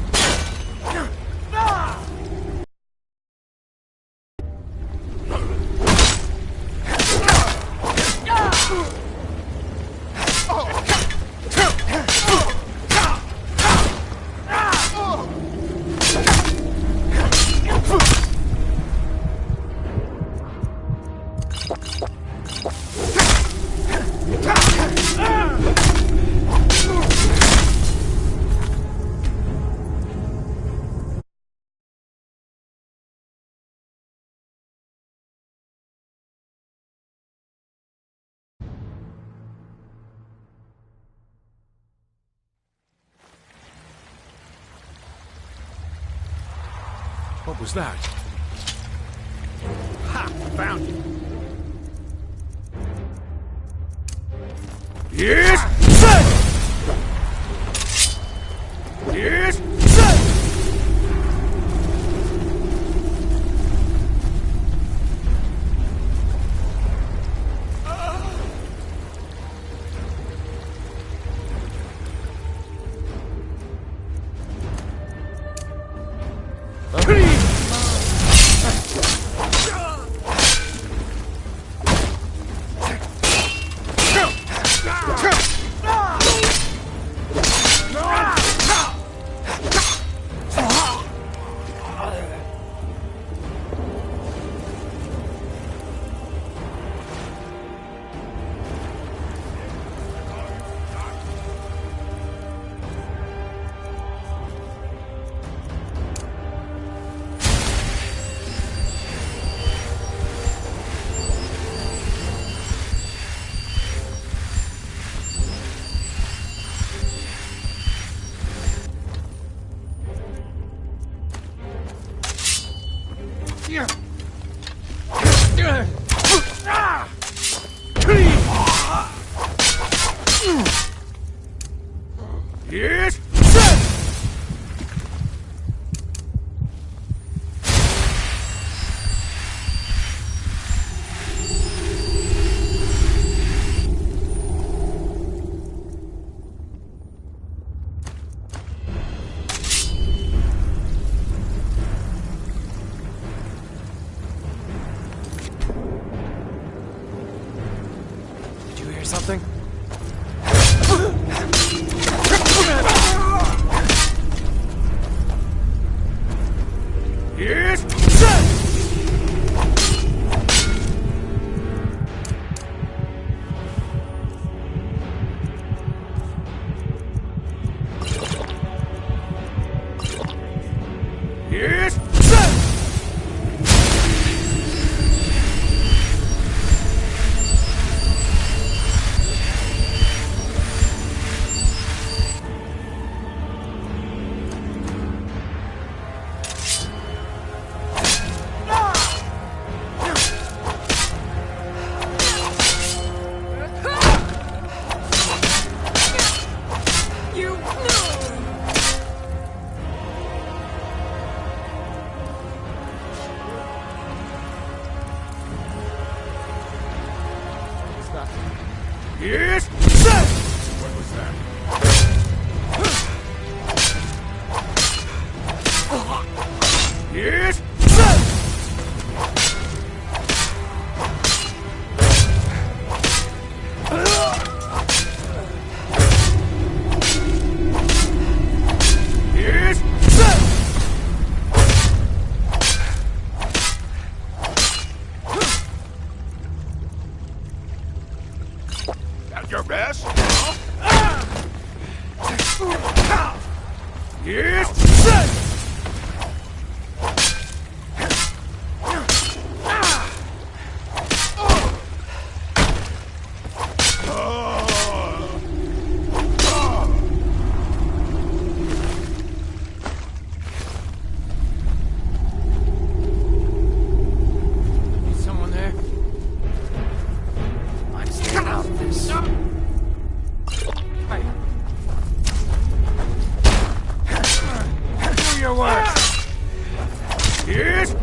What was that? Ha! Found you! Yes! Yes! say something? Yes! Yes! Yes! What was that? Yes! Yes! At your best? Yes! Someone there? I'm staying out of this. Hey. Do your worst. Yes!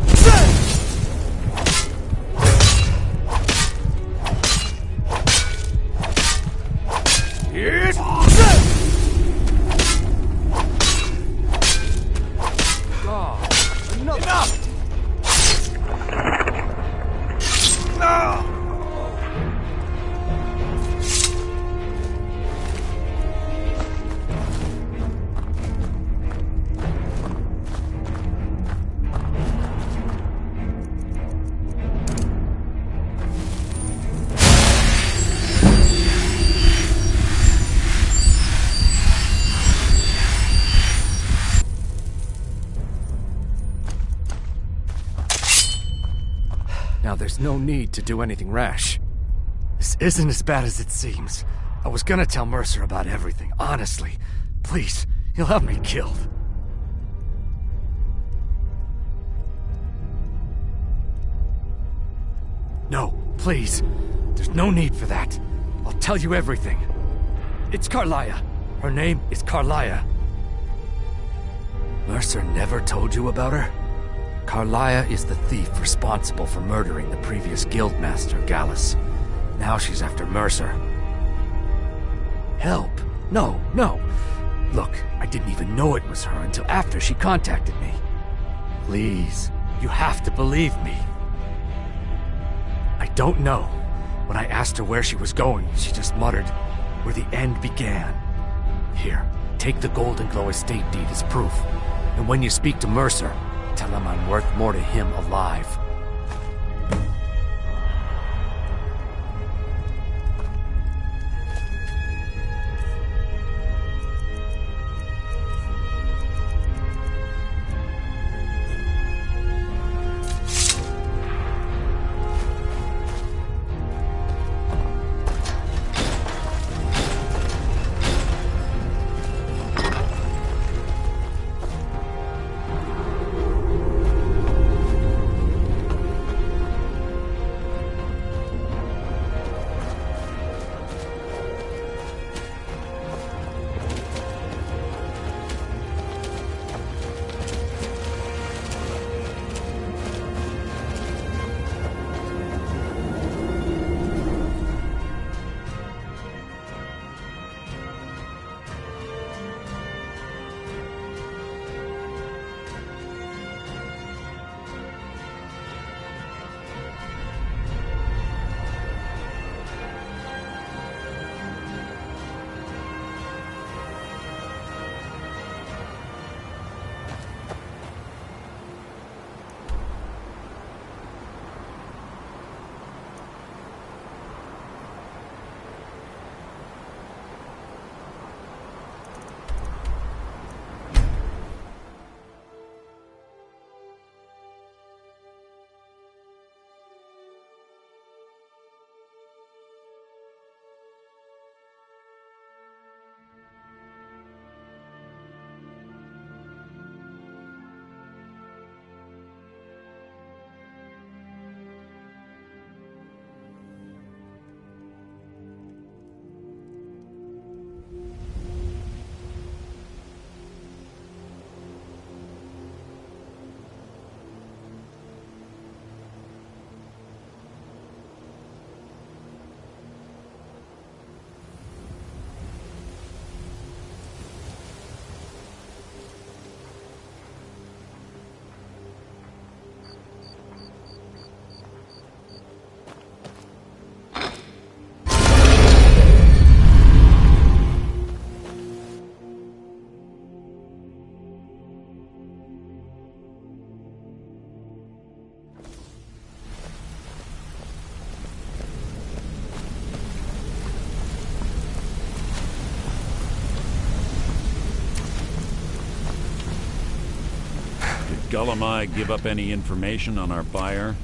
Yes! God, enough! No! Now there's no need to do anything rash. This isn't as bad as it seems. I was gonna tell Mercer about everything, honestly. Please, he'll have me killed. No, please. There's no need for that. I'll tell you everything. It's Carlia. Her name is Carlia. Mercer never told you about her? Carlia is the thief responsible for murdering the previous guildmaster, Gallus. Now she's after Mercer. Help? No, no. Look, I didn't even know it was her until after she contacted me. Please, you have to believe me. I don't know. When I asked her where she was going, she just muttered, "Where the end began." Here, take the Golden Glow estate deed as proof. And when you speak to Mercer, tell him I'm worth more to him alive. Gullumai give up any information on our buyer?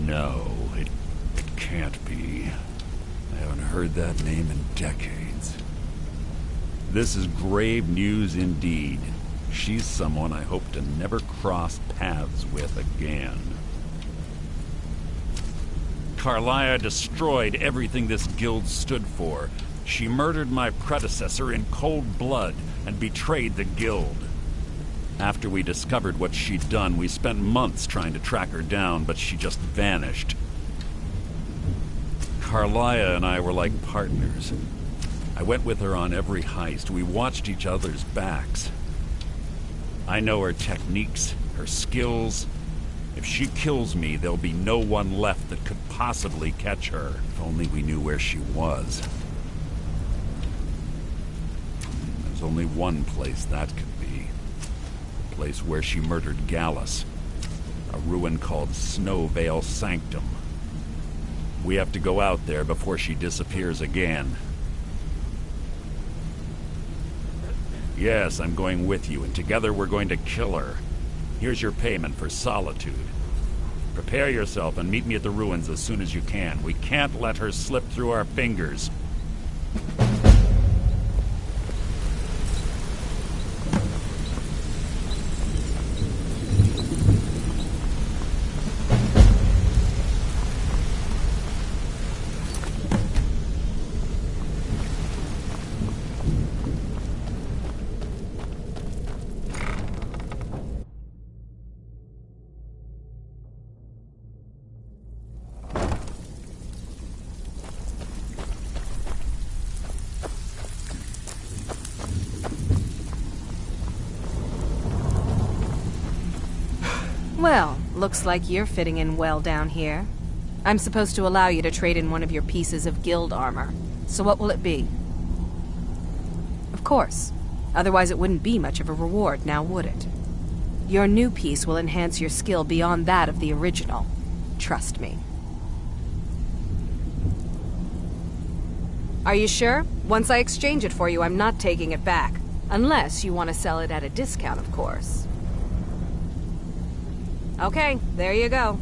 No, it can't be. I haven't heard that name in decades. This is grave news indeed. She's someone I hope to never cross paths with again. Carlia destroyed everything this guild stood for. She murdered my predecessor in cold blood and betrayed the guild. After we discovered what she'd done, we spent months trying to track her down, but she just vanished. Carlia and I were like partners. I went with her on every heist. We watched each other's backs. I know her techniques, her skills. If she kills me, there'll be no one left that could possibly catch her. If only we knew where she was. There's only one place that could be. A place where she murdered Gallus. A ruin called Snowvale Sanctum. We have to go out there before she disappears again. Yes, I'm going with you, and together we're going to kill her. Here's your payment for solitude. Prepare yourself and meet me at the ruins as soon as you can. We can't let her slip through our fingers. Well, looks like you're fitting in well down here. I'm supposed to allow you to trade in one of your pieces of guild armor. So what will it be? Of course. Otherwise it wouldn't be much of a reward, now would it? Your new piece will enhance your skill beyond that of the original. Trust me. Are you sure? Once I exchange it for you, I'm not taking it back. Unless you want to sell it at a discount, of course. Okay, there you go.